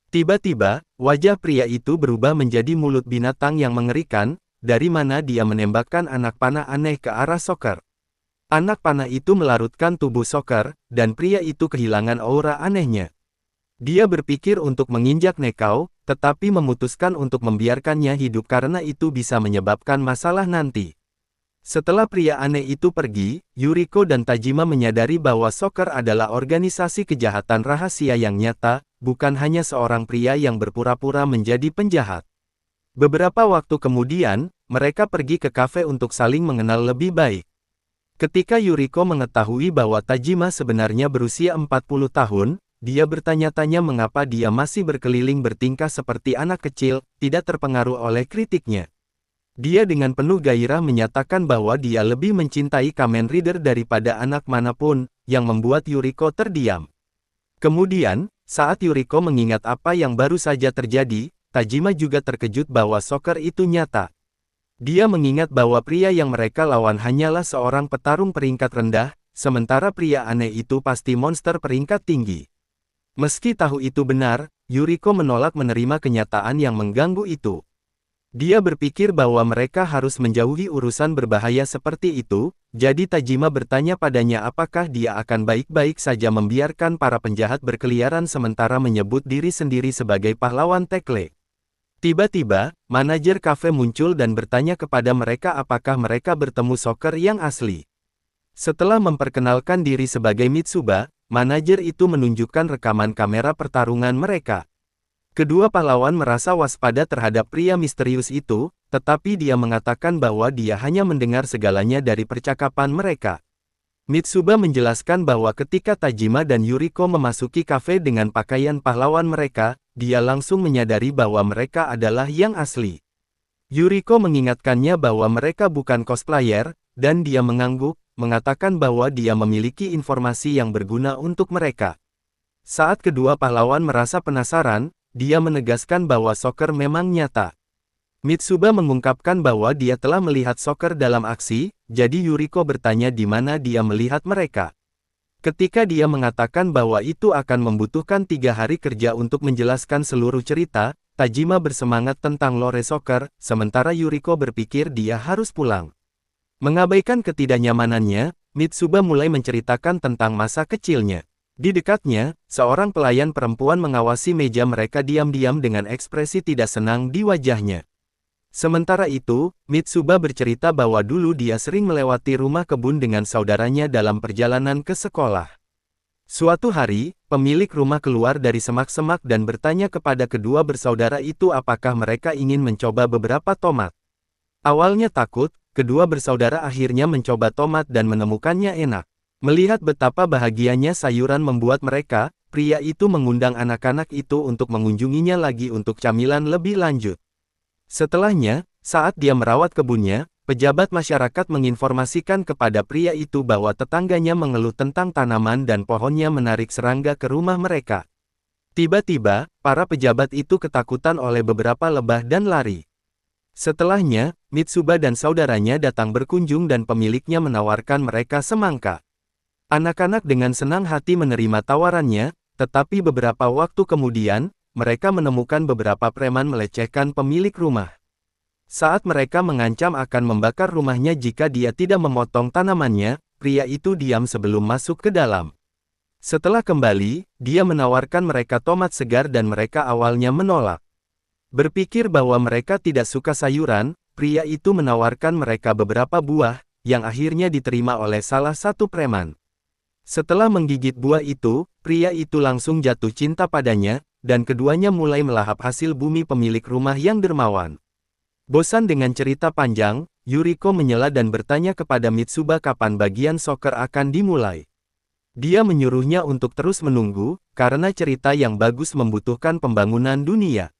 Tiba-tiba, wajah pria itu berubah menjadi mulut binatang yang mengerikan, dari mana dia menembakkan anak panah aneh ke arah Soccer. Anak panah itu melarutkan tubuh Soccer, dan pria itu kehilangan aura anehnya. Dia berpikir untuk menginjak Nekao, tetapi memutuskan untuk membiarkannya hidup karena itu bisa menyebabkan masalah nanti. Setelah pria aneh itu pergi, Yuriko dan Tajima menyadari bahwa Soccer adalah organisasi kejahatan rahasia yang nyata, bukan hanya seorang pria yang berpura-pura menjadi penjahat. Beberapa waktu kemudian, mereka pergi ke kafe untuk saling mengenal lebih baik. Ketika Yuriko mengetahui bahwa Tajima sebenarnya berusia 40 tahun, dia bertanya-tanya mengapa dia masih berkeliling bertingkah seperti anak kecil, tidak terpengaruh oleh kritiknya. Dia dengan penuh gairah menyatakan bahwa dia lebih mencintai Kamen Rider daripada anak manapun, yang membuat Yuriko terdiam. Kemudian, saat Yuriko mengingat apa yang baru saja terjadi, Tajima juga terkejut bahwa Soccer itu nyata. Dia mengingat bahwa pria yang mereka lawan hanyalah seorang petarung peringkat rendah, sementara pria aneh itu pasti monster peringkat tinggi. Meski tahu itu benar, Yuriko menolak menerima kenyataan yang mengganggu itu. Dia berpikir bahwa mereka harus menjauhi urusan berbahaya seperti itu, jadi Tajima bertanya padanya apakah dia akan baik-baik saja membiarkan para penjahat berkeliaran sementara menyebut diri sendiri sebagai pahlawan tekle. Tiba-tiba, manajer kafe muncul dan bertanya kepada mereka apakah mereka bertemu Soccer yang asli. Setelah memperkenalkan diri sebagai Mitsuba, manajer itu menunjukkan rekaman kamera pertarungan mereka. Kedua pahlawan merasa waspada terhadap pria misterius itu, tetapi dia mengatakan bahwa dia hanya mendengar segalanya dari percakapan mereka. Mitsuba menjelaskan bahwa ketika Tajima dan Yuriko memasuki kafe dengan pakaian pahlawan mereka, dia langsung menyadari bahwa mereka adalah yang asli. Yuriko mengingatkannya bahwa mereka bukan cosplayer, dan dia mengangguk, mengatakan bahwa dia memiliki informasi yang berguna untuk mereka. Saat kedua pahlawan merasa penasaran, dia menegaskan bahwa Soccer memang nyata. Mitsuba mengungkapkan bahwa dia telah melihat Soccer dalam aksi, jadi Yuriko bertanya di mana dia melihat mereka. Ketika dia mengatakan bahwa itu akan membutuhkan 3 hari kerja untuk menjelaskan seluruh cerita, Tajima bersemangat tentang lore Soccer, sementara Yuriko berpikir dia harus pulang. Mengabaikan ketidaknyamanannya, Mitsuba mulai menceritakan tentang masa kecilnya. Di dekatnya, seorang pelayan perempuan mengawasi meja mereka diam-diam dengan ekspresi tidak senang di wajahnya. Sementara itu, Mitsuba bercerita bahwa dulu dia sering melewati rumah kebun dengan saudaranya dalam perjalanan ke sekolah. Suatu hari, pemilik rumah keluar dari semak-semak dan bertanya kepada kedua bersaudara itu apakah mereka ingin mencoba beberapa tomat. Awalnya takut, kedua bersaudara akhirnya mencoba tomat dan menemukannya enak. Melihat betapa bahagianya sayuran membuat mereka, pria itu mengundang anak-anak itu untuk mengunjunginya lagi untuk camilan lebih lanjut. Setelahnya, saat dia merawat kebunnya, pejabat masyarakat menginformasikan kepada pria itu bahwa tetangganya mengeluh tentang tanaman dan pohonnya menarik serangga ke rumah mereka. Tiba-tiba, para pejabat itu ketakutan oleh beberapa lebah dan lari. Setelahnya, Mitsuba dan saudaranya datang berkunjung dan pemiliknya menawarkan mereka semangka. Anak-anak dengan senang hati menerima tawarannya, tetapi beberapa waktu kemudian, mereka menemukan beberapa preman melecehkan pemilik rumah. Saat mereka mengancam akan membakar rumahnya jika dia tidak memotong tanamannya, pria itu diam sebelum masuk ke dalam. Setelah kembali, dia menawarkan mereka tomat segar dan mereka awalnya menolak. Berpikir bahwa mereka tidak suka sayuran, pria itu menawarkan mereka beberapa buah, yang akhirnya diterima oleh salah satu preman. Setelah menggigit buah itu, pria itu langsung jatuh cinta padanya, dan keduanya mulai melahap hasil bumi pemilik rumah yang dermawan. Bosan dengan cerita panjang, Yuriko menyela dan bertanya kepada Mitsuba kapan bagian Soccer akan dimulai. Dia menyuruhnya untuk terus menunggu, karena cerita yang bagus membutuhkan pembangunan dunia.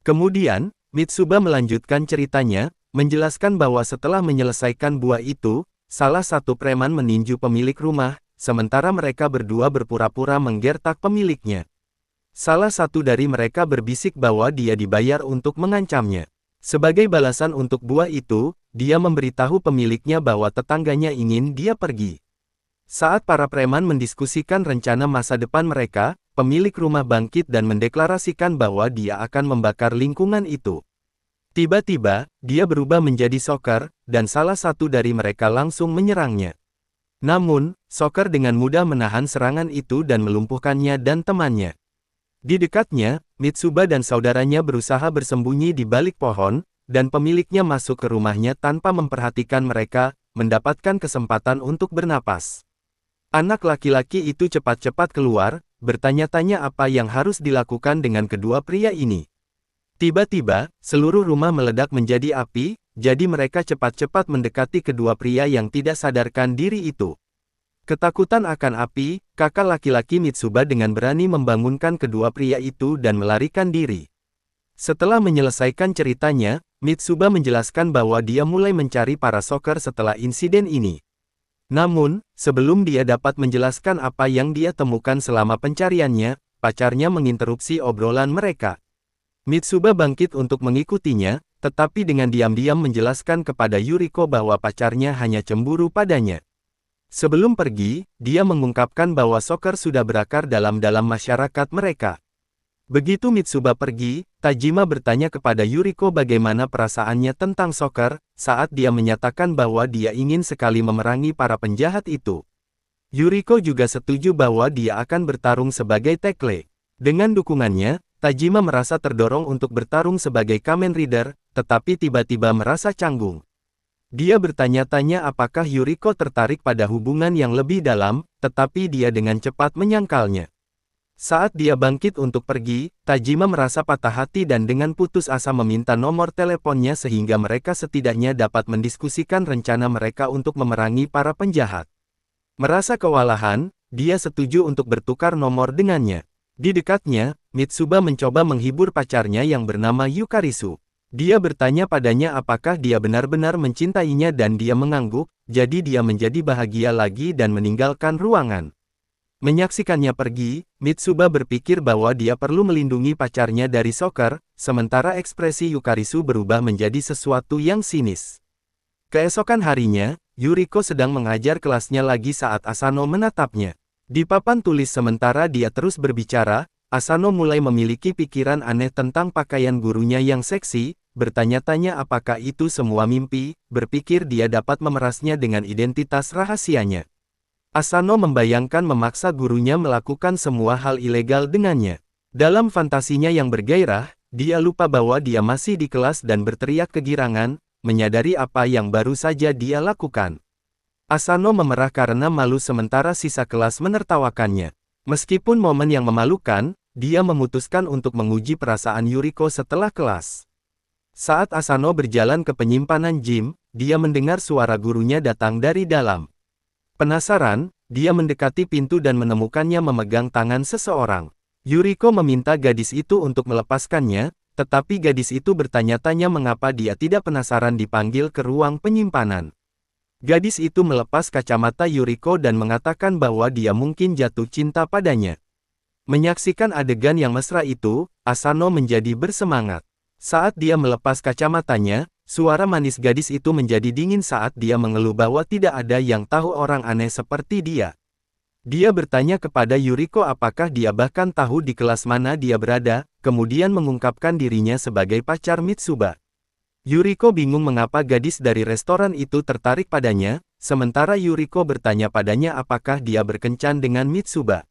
Kemudian, Mitsuba melanjutkan ceritanya, menjelaskan bahwa setelah menyelesaikan buah itu, salah satu preman meninju pemilik rumah, sementara mereka berdua berpura-pura menggertak pemiliknya. Salah satu dari mereka berbisik bahwa dia dibayar untuk mengancamnya. Sebagai balasan untuk buah itu, dia memberitahu pemiliknya bahwa tetangganya ingin dia pergi. Saat para preman mendiskusikan rencana masa depan mereka, pemilik rumah bangkit dan mendeklarasikan bahwa dia akan membakar lingkungan itu. Tiba-tiba, dia berubah menjadi Soccer, dan salah satu dari mereka langsung menyerangnya. Namun, Soccer dengan mudah menahan serangan itu dan melumpuhkannya dan temannya. Di dekatnya, Mitsuba dan saudaranya berusaha bersembunyi di balik pohon, dan pemiliknya masuk ke rumahnya tanpa memperhatikan mereka, mendapatkan kesempatan untuk bernapas. Anak laki-laki itu cepat-cepat keluar, bertanya-tanya apa yang harus dilakukan dengan kedua pria ini. Tiba-tiba, seluruh rumah meledak menjadi api, jadi mereka cepat-cepat mendekati kedua pria yang tidak sadarkan diri itu. Ketakutan akan api, kakak laki-laki Mitsuba dengan berani membangunkan kedua pria itu dan melarikan diri. Setelah menyelesaikan ceritanya, Mitsuba menjelaskan bahwa dia mulai mencari para soccer setelah insiden ini. Namun, sebelum dia dapat menjelaskan apa yang dia temukan selama pencariannya, pacarnya menginterupsi obrolan mereka. Mitsuba bangkit untuk mengikutinya, tetapi dengan diam-diam menjelaskan kepada Yuriko bahwa pacarnya hanya cemburu padanya. Sebelum pergi, dia mengungkapkan bahwa soccer sudah berakar dalam masyarakat mereka. Begitu Mitsuba pergi, Tajima bertanya kepada Yuriko bagaimana perasaannya tentang soccer, saat dia menyatakan bahwa dia ingin sekali memerangi para penjahat itu. Yuriko juga setuju bahwa dia akan bertarung sebagai Tekle. Dengan dukungannya, Tajima merasa terdorong untuk bertarung sebagai Kamen Rider, tetapi tiba-tiba merasa canggung. Dia bertanya-tanya apakah Yuriko tertarik pada hubungan yang lebih dalam, tetapi dia dengan cepat menyangkalnya. Saat dia bangkit untuk pergi, Tajima merasa patah hati dan dengan putus asa meminta nomor teleponnya sehingga mereka setidaknya dapat mendiskusikan rencana mereka untuk memerangi para penjahat. Merasa kewalahan, dia setuju untuk bertukar nomor dengannya. Di dekatnya, Mitsuba mencoba menghibur pacarnya yang bernama Yukarisu. Dia bertanya padanya apakah dia benar-benar mencintainya dan dia mengangguk, jadi dia menjadi bahagia lagi dan meninggalkan ruangan. Menyaksikannya pergi, Mitsuba berpikir bahwa dia perlu melindungi pacarnya dari soccer, sementara ekspresi Yukarisu berubah menjadi sesuatu yang sinis. Keesokan harinya, Yuriko sedang mengajar kelasnya lagi saat Asano menatapnya. Di papan tulis sementara dia terus berbicara, Asano mulai memiliki pikiran aneh tentang pakaian gurunya yang seksi, bertanya-tanya apakah itu semua mimpi, berpikir dia dapat memerasnya dengan identitas rahasianya. Asano membayangkan memaksa gurunya melakukan semua hal ilegal dengannya. Dalam fantasinya yang bergairah, dia lupa bahwa dia masih di kelas dan berteriak kegirangan, menyadari apa yang baru saja dia lakukan. Asano memerah karena malu sementara sisa kelas menertawakannya. Meskipun momen yang memalukan, dia memutuskan untuk menguji perasaan Yuriko setelah kelas. Saat Asano berjalan ke penyimpanan gym, dia mendengar suara gurunya datang dari dalam. Penasaran, dia mendekati pintu dan menemukannya memegang tangan seseorang. Yuriko meminta gadis itu untuk melepaskannya, tetapi gadis itu bertanya-tanya mengapa dia tidak penasaran dipanggil ke ruang penyimpanan. Gadis itu melepas kacamata Yuriko dan mengatakan bahwa dia mungkin jatuh cinta padanya. Menyaksikan adegan yang mesra itu, Asano menjadi bersemangat. Saat dia melepas kacamatanya, suara manis gadis itu menjadi dingin saat dia mengeluh bahwa tidak ada yang tahu orang aneh seperti dia. Dia bertanya kepada Yuriko apakah dia bahkan tahu di kelas mana dia berada, kemudian mengungkapkan dirinya sebagai pacar Mitsuba. Yuriko bingung mengapa gadis dari restoran itu tertarik padanya, sementara Yuriko bertanya padanya apakah dia berkencan dengan Mitsuba.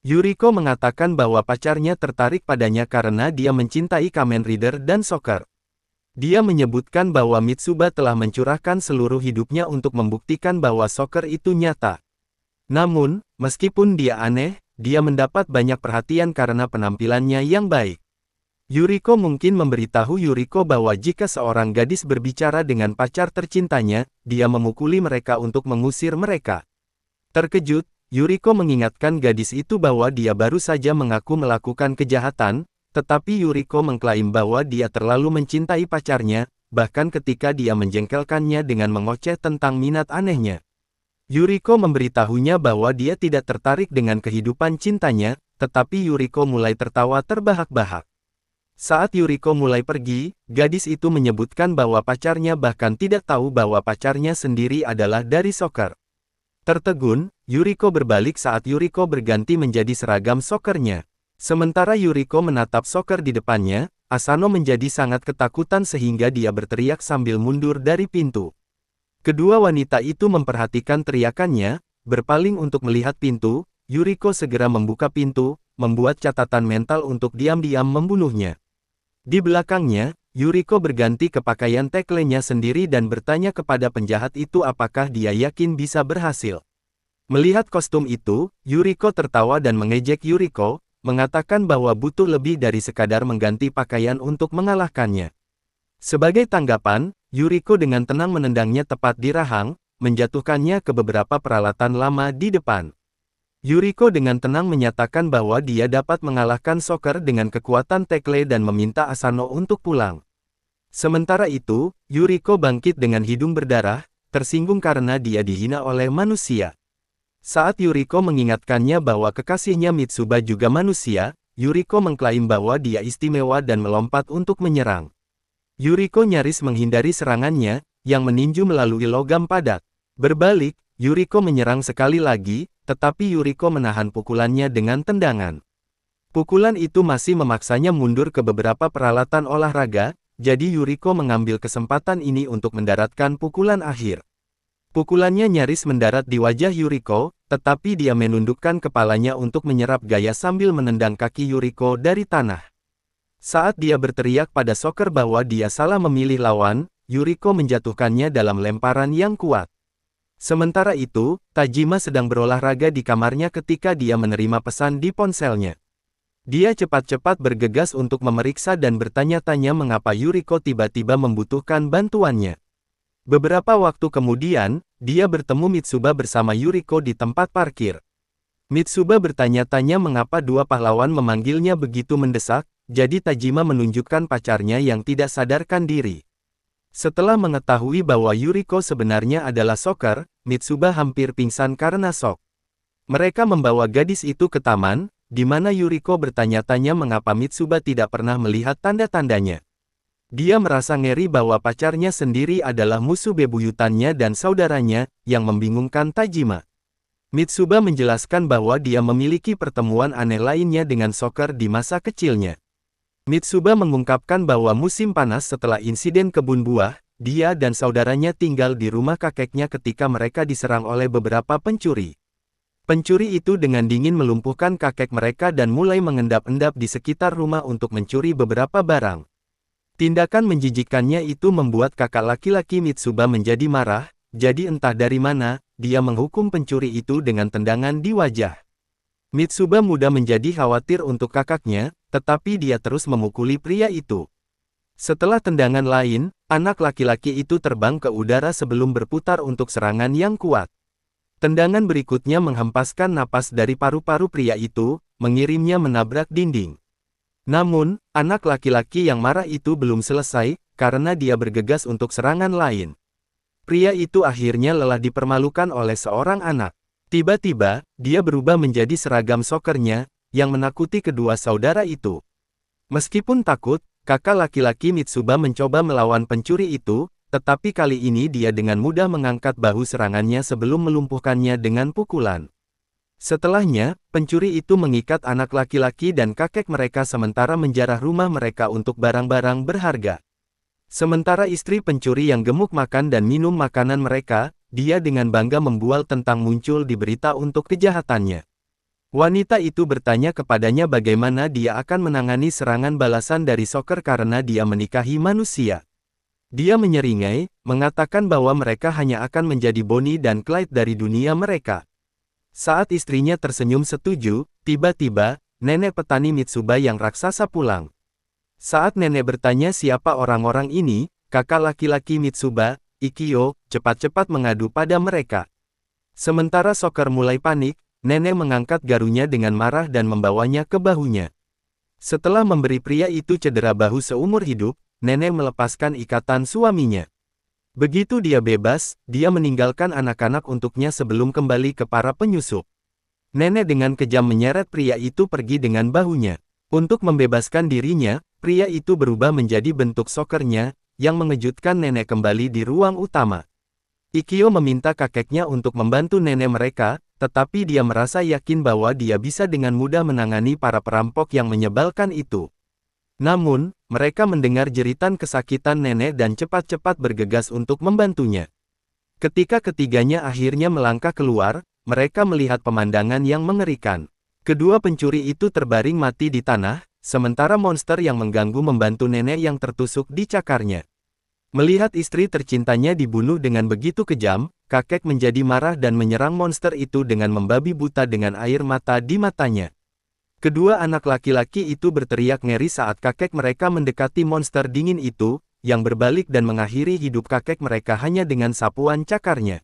Yuriko mengatakan bahwa pacarnya tertarik padanya karena dia mencintai Kamen Rider dan soccer. Dia menyebutkan bahwa Mitsuba telah mencurahkan seluruh hidupnya untuk membuktikan bahwa soccer itu nyata. Namun, meskipun dia aneh, dia mendapat banyak perhatian karena penampilannya yang baik. Yuriko mungkin memberitahu Yuriko bahwa jika seorang gadis berbicara dengan pacar tercintanya, dia memukuli mereka untuk mengusir mereka. Terkejut, Yuriko mengingatkan gadis itu bahwa dia baru saja mengaku melakukan kejahatan, tetapi Yuriko mengklaim bahwa dia terlalu mencintai pacarnya, bahkan ketika dia menjengkelkannya dengan mengoceh tentang minat anehnya. Yuriko memberitahunya bahwa dia tidak tertarik dengan kehidupan cintanya, tetapi Yuriko mulai tertawa terbahak-bahak. Saat Yuriko mulai pergi, gadis itu menyebutkan bahwa pacarnya bahkan tidak tahu bahwa pacarnya sendiri adalah dari soccer. Tertegun, Yuriko berbalik saat Yuriko berganti menjadi seragam soccernya. Sementara Yuriko menatap soccer di depannya, Asano menjadi sangat ketakutan sehingga dia berteriak sambil mundur dari pintu. Kedua wanita itu memperhatikan teriakannya, berpaling untuk melihat pintu, Yuriko segera membuka pintu, membuat catatan mental untuk diam-diam membunuhnya. Di belakangnya, Yuriko berganti ke pakaian tekle-nya sendiri dan bertanya kepada penjahat itu apakah dia yakin bisa berhasil. Melihat kostum itu, Yuriko tertawa dan mengejek Yuriko, mengatakan bahwa butuh lebih dari sekadar mengganti pakaian untuk mengalahkannya. Sebagai tanggapan, Yuriko dengan tenang menendangnya tepat di rahang, menjatuhkannya ke beberapa peralatan lama di depan. Yuriko dengan tenang menyatakan bahwa dia dapat mengalahkan Soccer dengan kekuatan tekle dan meminta Asano untuk pulang. Sementara itu, Yuriko bangkit dengan hidung berdarah, tersinggung karena dia dihina oleh manusia. Saat Yuriko mengingatkannya bahwa kekasihnya Mitsuba juga manusia, Yuriko mengklaim bahwa dia istimewa dan melompat untuk menyerang. Yuriko nyaris menghindari serangannya, yang meninju melalui logam padat. Berbalik, Yuriko menyerang sekali lagi, tetapi Yuriko menahan pukulannya dengan tendangan. Pukulan itu masih memaksanya mundur ke beberapa peralatan olahraga, jadi Yuriko mengambil kesempatan ini untuk mendaratkan pukulan akhir. Pukulannya nyaris mendarat di wajah Yuriko, tetapi dia menundukkan kepalanya untuk menyerap gaya sambil menendang kaki Yuriko dari tanah. Saat dia berteriak pada Soccer bahwa dia salah memilih lawan, Yuriko menjatuhkannya dalam lemparan yang kuat. Sementara itu, Tajima sedang berolahraga di kamarnya ketika dia menerima pesan di ponselnya. Dia cepat-cepat bergegas untuk memeriksa dan bertanya-tanya mengapa Yuriko tiba-tiba membutuhkan bantuannya. Beberapa waktu kemudian, dia bertemu Mitsuba bersama Yuriko di tempat parkir. Mitsuba bertanya-tanya mengapa dua pahlawan memanggilnya begitu mendesak, jadi Tajima menunjukkan pacarnya yang tidak sadarkan diri. Setelah mengetahui bahwa Yuriko sebenarnya adalah Soccer, Mitsuba hampir pingsan karena shock. Mereka membawa gadis itu ke taman, di mana Yuriko bertanya-tanya mengapa Mitsuba tidak pernah melihat tanda-tandanya. Dia merasa ngeri bahwa pacarnya sendiri adalah musuh bebuyutannya dan saudaranya, yang membingungkan Tajima. Mitsuba menjelaskan bahwa dia memiliki pertemuan aneh lainnya dengan Soccer di masa kecilnya. Mitsuba mengungkapkan bahwa musim panas setelah insiden kebun buah, dia dan saudaranya tinggal di rumah kakeknya ketika mereka diserang oleh beberapa pencuri. Pencuri itu dengan dingin melumpuhkan kakek mereka dan mulai mengendap-endap di sekitar rumah untuk mencuri beberapa barang. Tindakan menjijikkannya itu membuat kakak laki-laki Mitsuba menjadi marah, jadi entah dari mana, dia menghukum pencuri itu dengan tendangan di wajah. Mitsuba mudah menjadi khawatir untuk kakaknya, tetapi dia terus memukuli pria itu. Setelah tendangan lain, anak laki-laki itu terbang ke udara sebelum berputar untuk serangan yang kuat. Tendangan berikutnya menghempaskan napas dari paru-paru pria itu, mengirimnya menabrak dinding. Namun, anak laki-laki yang marah itu belum selesai, karena dia bergegas untuk serangan lain. Pria itu akhirnya lelah dipermalukan oleh seorang anak. Tiba-tiba, dia berubah menjadi seragam Soccer-nya, yang menakuti kedua saudara itu. Meskipun takut, kakak laki-laki Mitsuba mencoba melawan pencuri itu, tetapi kali ini dia dengan mudah mengangkat bahu serangannya sebelum melumpuhkannya dengan pukulan. Setelahnya, pencuri itu mengikat anak laki-laki dan kakek mereka sementara menjarah rumah mereka untuk barang-barang berharga. Sementara istri pencuri yang gemuk makan dan minum makanan mereka, dia dengan bangga membual tentang muncul di berita untuk kejahatannya. Wanita itu bertanya kepadanya bagaimana dia akan menangani serangan balasan dari Soccer karena dia menikahi manusia. Dia menyeringai, mengatakan bahwa mereka hanya akan menjadi Bonnie dan Clyde dari dunia mereka. Saat istrinya tersenyum setuju, tiba-tiba, nenek petani Mitsuba yang raksasa pulang. Saat nenek bertanya siapa orang-orang ini, kakak laki-laki Mitsuba, Ikkyo, cepat-cepat mengadu pada mereka. Sementara Soccer mulai panik, nenek mengangkat garunya dengan marah dan membawanya ke bahunya. Setelah memberi pria itu cedera bahu seumur hidup, nenek melepaskan ikatan suaminya. Begitu dia bebas, dia meninggalkan anak-anak untuknya sebelum kembali ke para penyusup. Nenek dengan kejam menyeret pria itu pergi dengan bahunya. Untuk membebaskan dirinya, pria itu berubah menjadi bentuk Soccer-nya, yang mengejutkan nenek kembali di ruang utama. Ikkyo meminta kakeknya untuk membantu nenek mereka, tetapi dia merasa yakin bahwa dia bisa dengan mudah menangani para perampok yang menyebalkan itu. Namun, mereka mendengar jeritan kesakitan nenek dan cepat-cepat bergegas untuk membantunya. Ketika ketiganya akhirnya melangkah keluar, mereka melihat pemandangan yang mengerikan. Kedua pencuri itu terbaring mati di tanah, sementara monster yang mengganggu membantu nenek yang tertusuk di cakarnya. Melihat istri tercintanya dibunuh dengan begitu kejam, kakek menjadi marah dan menyerang monster itu dengan membabi buta dengan air mata di matanya. Kedua anak laki-laki itu berteriak ngeri saat kakek mereka mendekati monster dingin itu, yang berbalik dan mengakhiri hidup kakek mereka hanya dengan sapuan cakarnya.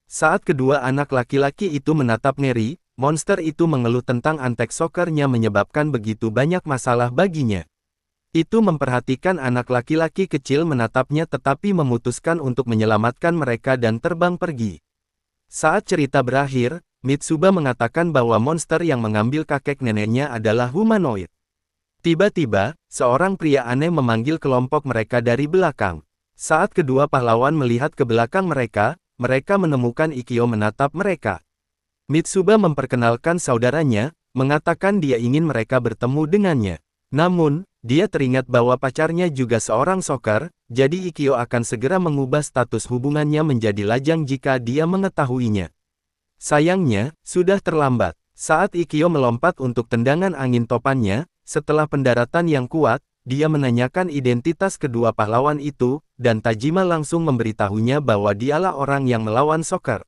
Saat kedua anak laki-laki itu menatap ngeri, monster itu mengeluh tentang antek sokernya menyebabkan begitu banyak masalah baginya. Itu memperhatikan anak laki-laki kecil menatapnya tetapi memutuskan untuk menyelamatkan mereka dan terbang pergi. Saat cerita berakhir, Mitsuba mengatakan bahwa monster yang mengambil kakek neneknya adalah humanoid. Tiba-tiba, seorang pria aneh memanggil kelompok mereka dari belakang. Saat kedua pahlawan melihat ke belakang mereka menemukan Ikkyo menatap mereka. Mitsuba memperkenalkan saudaranya, mengatakan dia ingin mereka bertemu dengannya. Namun, dia teringat bahwa pacarnya juga seorang soker, jadi Ikkyo akan segera mengubah status hubungannya menjadi lajang jika dia mengetahuinya. Sayangnya, sudah terlambat. Saat Ikkyo melompat untuk tendangan angin topannya, setelah pendaratan yang kuat, dia menanyakan identitas kedua pahlawan itu, dan Tajima langsung memberitahunya bahwa dialah orang yang melawan soker.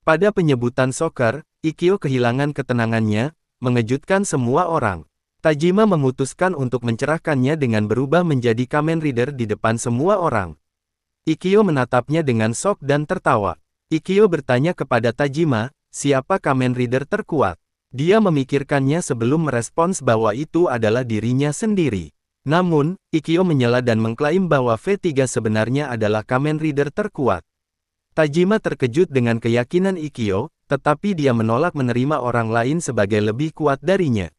Pada penyebutan soker, Ikkyo kehilangan ketenangannya, mengejutkan semua orang. Tajima memutuskan untuk mencerahkannya dengan berubah menjadi Kamen Rider di depan semua orang. Ikkyo menatapnya dengan shock dan tertawa. Ikkyo bertanya kepada Tajima, siapa Kamen Rider terkuat? Dia memikirkannya sebelum merespons bahwa itu adalah dirinya sendiri. Namun, Ikkyo menyela dan mengklaim bahwa V3 sebenarnya adalah Kamen Rider terkuat. Tajima terkejut dengan keyakinan Ikkyo, tetapi dia menolak menerima orang lain sebagai lebih kuat darinya.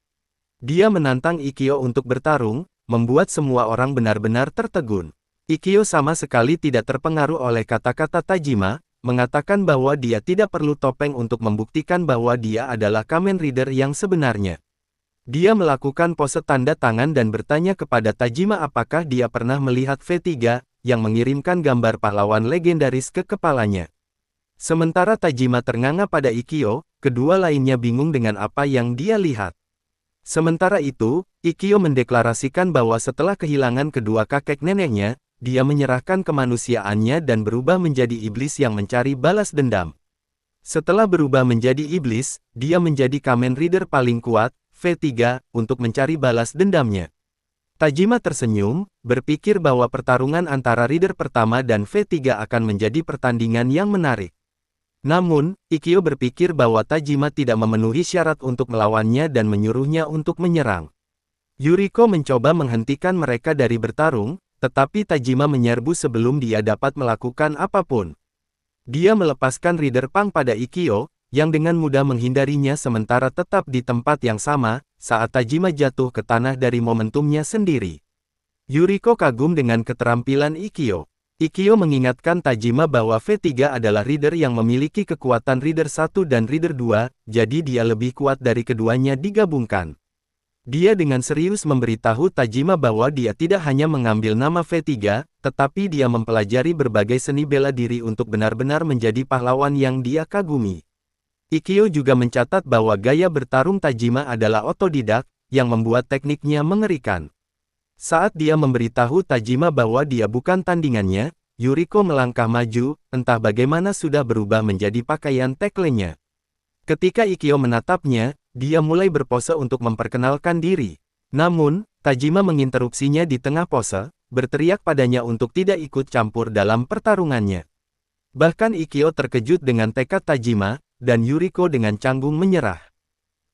Dia menantang Ikkyo untuk bertarung, membuat semua orang benar-benar tertegun. Ikkyo sama sekali tidak terpengaruh oleh kata-kata Tajima, mengatakan bahwa dia tidak perlu topeng untuk membuktikan bahwa dia adalah Kamen Rider yang sebenarnya. Dia melakukan pose tanda tangan dan bertanya kepada Tajima apakah dia pernah melihat V3, yang mengirimkan gambar pahlawan legendaris ke kepalanya. Sementara Tajima ternganga pada Ikkyo, kedua lainnya bingung dengan apa yang dia lihat. Sementara itu, Ikkyo mendeklarasikan bahwa setelah kehilangan kedua kakek neneknya, dia menyerahkan kemanusiaannya dan berubah menjadi iblis yang mencari balas dendam. Setelah berubah menjadi iblis, dia menjadi Kamen Rider paling kuat, V3, untuk mencari balas dendamnya. Tajima tersenyum, berpikir bahwa pertarungan antara Rider pertama dan V3 akan menjadi pertandingan yang menarik. Namun, Ikkyo berpikir bahwa Tajima tidak memenuhi syarat untuk melawannya dan menyuruhnya untuk menyerang. Yuriko mencoba menghentikan mereka dari bertarung, tetapi Tajima menyerbu sebelum dia dapat melakukan apapun. Dia melepaskan Rider Pang pada Ikkyo, yang dengan mudah menghindarinya sementara tetap di tempat yang sama, saat Tajima jatuh ke tanah dari momentumnya sendiri. Yuriko kagum dengan keterampilan Ikkyo. Ikkyo mengingatkan Tajima bahwa V3 adalah Rider yang memiliki kekuatan Rider 1 dan Rider 2, jadi dia lebih kuat dari keduanya digabungkan. Dia dengan serius memberitahu Tajima bahwa dia tidak hanya mengambil nama V3, tetapi dia mempelajari berbagai seni bela diri untuk benar-benar menjadi pahlawan yang dia kagumi. Ikkyo juga mencatat bahwa gaya bertarung Tajima adalah otodidak, yang membuat tekniknya mengerikan. Saat dia memberitahu Tajima bahwa dia bukan tandingannya, Yuriko melangkah maju, entah bagaimana sudah berubah menjadi pakaian tagline-nya. Ketika Ikkyo menatapnya, dia mulai berpose untuk memperkenalkan diri. Namun, Tajima menginterupsinya di tengah pose, berteriak padanya untuk tidak ikut campur dalam pertarungannya. Bahkan Ikkyo terkejut dengan tekad Tajima, dan Yuriko dengan canggung menyerah.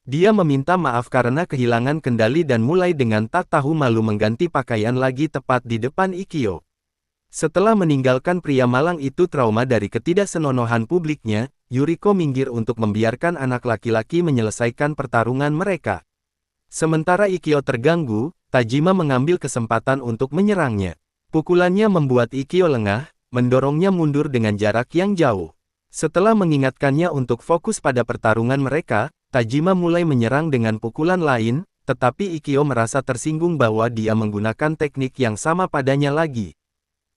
Dia meminta maaf karena kehilangan kendali dan mulai dengan tak tahu malu mengganti pakaian lagi tepat di depan Ikkyo. Setelah meninggalkan pria malang itu trauma dari ketidaksenonohan publiknya, Yuriko minggir untuk membiarkan anak laki-laki menyelesaikan pertarungan mereka. Sementara Ikkyo terganggu, Tajima mengambil kesempatan untuk menyerangnya. Pukulannya membuat Ikkyo lengah, mendorongnya mundur dengan jarak yang jauh. Setelah mengingatkannya untuk fokus pada pertarungan mereka, Tajima mulai menyerang dengan pukulan lain, tetapi Ikkyo merasa tersinggung bahwa dia menggunakan teknik yang sama padanya lagi.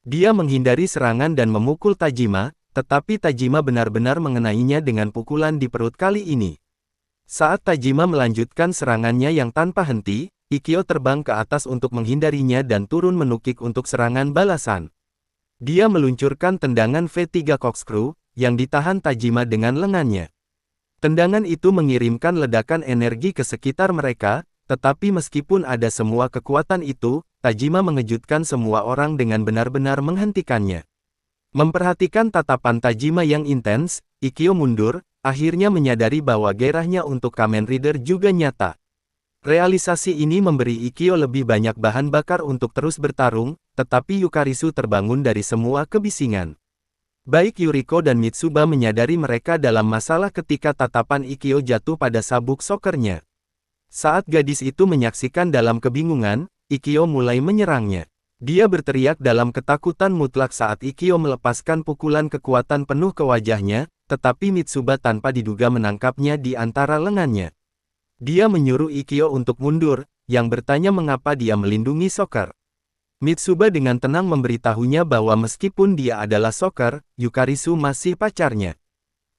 Dia menghindari serangan dan memukul Tajima, tetapi Tajima benar-benar mengenainya dengan pukulan di perut kali ini. Saat Tajima melanjutkan serangannya yang tanpa henti, Ikkyo terbang ke atas untuk menghindarinya dan turun menukik untuk serangan balasan. Dia meluncurkan tendangan V3 Corkscrew, yang ditahan Tajima dengan lengannya. Tendangan itu mengirimkan ledakan energi ke sekitar mereka, tetapi meskipun ada semua kekuatan itu, Tajima mengejutkan semua orang dengan benar-benar menghentikannya. Memperhatikan tatapan Tajima yang intens, Ikkyo mundur, akhirnya menyadari bahwa gairahnya untuk Kamen Rider juga nyata. Realisasi ini memberi Ikkyo lebih banyak bahan bakar untuk terus bertarung, tetapi Yukarisu terbangun dari semua kebisingan. Baik Yuriko dan Mitsuba menyadari mereka dalam masalah ketika tatapan Ikkyo jatuh pada sabuk sokernya. Saat gadis itu menyaksikan dalam kebingungan, Ikkyo mulai menyerangnya. Dia berteriak dalam ketakutan mutlak saat Ikkyo melepaskan pukulan kekuatan penuh ke wajahnya, tetapi Mitsuba tanpa diduga menangkapnya di antara lengannya. Dia menyuruh Ikkyo untuk mundur, yang bertanya mengapa dia melindungi Soccer. Mitsuba dengan tenang memberitahunya bahwa meskipun dia adalah Soccer, Yukarisu masih pacarnya.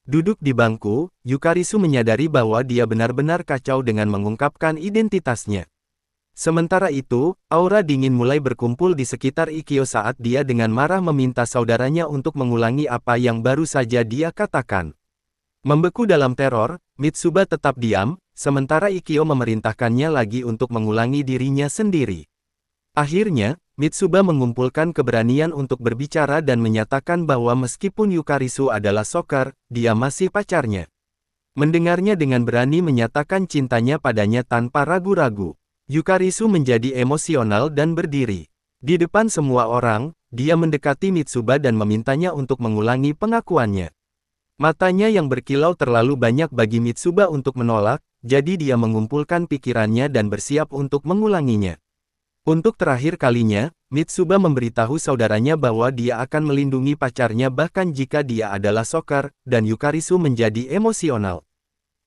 Duduk di bangku, Yukarisu menyadari bahwa dia benar-benar kacau dengan mengungkapkan identitasnya. Sementara itu, aura dingin mulai berkumpul di sekitar Ikkyo saat dia dengan marah meminta saudaranya untuk mengulangi apa yang baru saja dia katakan. Membeku dalam teror, Mitsuba tetap diam, sementara Ikkyo memerintahkannya lagi untuk mengulangi dirinya sendiri. Akhirnya, Mitsuba mengumpulkan keberanian untuk berbicara dan menyatakan bahwa meskipun Yukarisu adalah Soccer, dia masih pacarnya. Mendengarnya dengan berani menyatakan cintanya padanya tanpa ragu-ragu. Yukarisu menjadi emosional dan berdiri. Di depan semua orang, dia mendekati Mitsuba dan memintanya untuk mengulangi pengakuannya. Matanya yang berkilau terlalu banyak bagi Mitsuba untuk menolak, jadi dia mengumpulkan pikirannya dan bersiap untuk mengulanginya. Untuk terakhir kalinya, Mitsuba memberitahu saudaranya bahwa dia akan melindungi pacarnya bahkan jika dia adalah Soccer, dan Yukarisu menjadi emosional.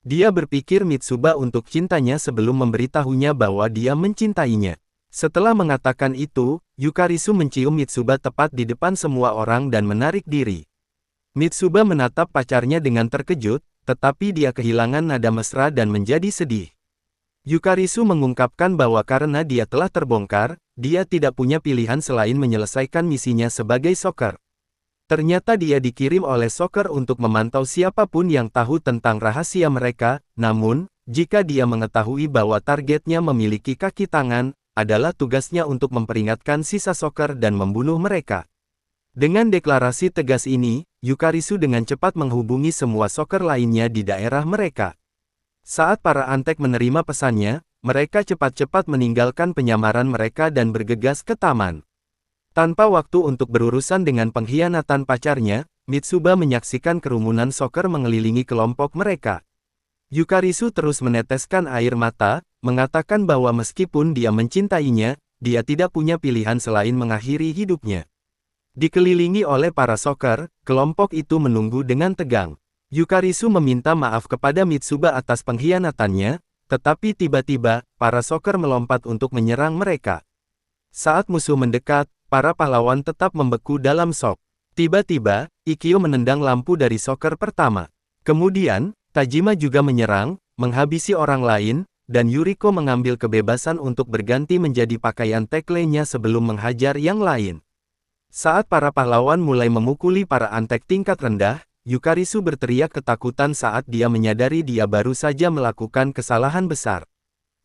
Dia berpikir Mitsuba untuk cintanya sebelum memberitahunya bahwa dia mencintainya. Setelah mengatakan itu, Yukarisu mencium Mitsuba tepat di depan semua orang dan menarik diri. Mitsuba menatap pacarnya dengan terkejut, tetapi dia kehilangan nada mesra dan menjadi sedih. Yukarisu mengungkapkan bahwa karena dia telah terbongkar, dia tidak punya pilihan selain menyelesaikan misinya sebagai Soccer. Ternyata dia dikirim oleh Soccer untuk memantau siapapun yang tahu tentang rahasia mereka, namun, jika dia mengetahui bahwa targetnya memiliki kaki tangan, adalah tugasnya untuk memperingatkan sisa Soccer dan membunuh mereka. Dengan deklarasi tegas ini, Yukarisu dengan cepat menghubungi semua Soccer lainnya di daerah mereka. Saat para antek menerima pesannya, mereka cepat-cepat meninggalkan penyamaran mereka dan bergegas ke taman. Tanpa waktu untuk berurusan dengan pengkhianatan pacarnya, Mitsuba menyaksikan kerumunan Soccer mengelilingi kelompok mereka. Yukarisu terus meneteskan air mata, mengatakan bahwa meskipun dia mencintainya, dia tidak punya pilihan selain mengakhiri hidupnya. Dikelilingi oleh para Soccer, kelompok itu menunggu dengan tegang. Yukarisu meminta maaf kepada Mitsuba atas pengkhianatannya, tetapi tiba-tiba, para Soccer melompat untuk menyerang mereka. Saat musuh mendekat, para pahlawan tetap membeku dalam shock. Tiba-tiba, Ikkyo menendang lampu dari Soccer pertama. Kemudian, Tajima juga menyerang, menghabisi orang lain, dan Yuriko mengambil kebebasan untuk berganti menjadi pakaian tekle-nya sebelum menghajar yang lain. Saat para pahlawan mulai memukuli para antek tingkat rendah, Yukarisu berteriak ketakutan saat dia menyadari dia baru saja melakukan kesalahan besar.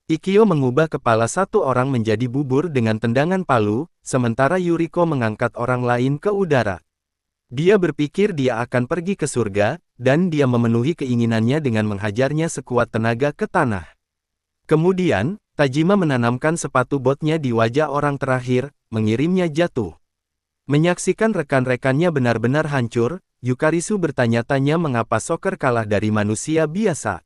Ikkyo mengubah kepala satu orang menjadi bubur dengan tendangan palu, sementara Yuriko mengangkat orang lain ke udara. Dia berpikir dia akan pergi ke surga, dan dia memenuhi keinginannya dengan menghajarnya sekuat tenaga ke tanah. Kemudian, Tajima menanamkan sepatu botnya di wajah orang terakhir, mengirimnya jatuh. Menyaksikan rekan-rekannya benar-benar hancur, Yukarisu bertanya-tanya mengapa Soccer kalah dari manusia biasa.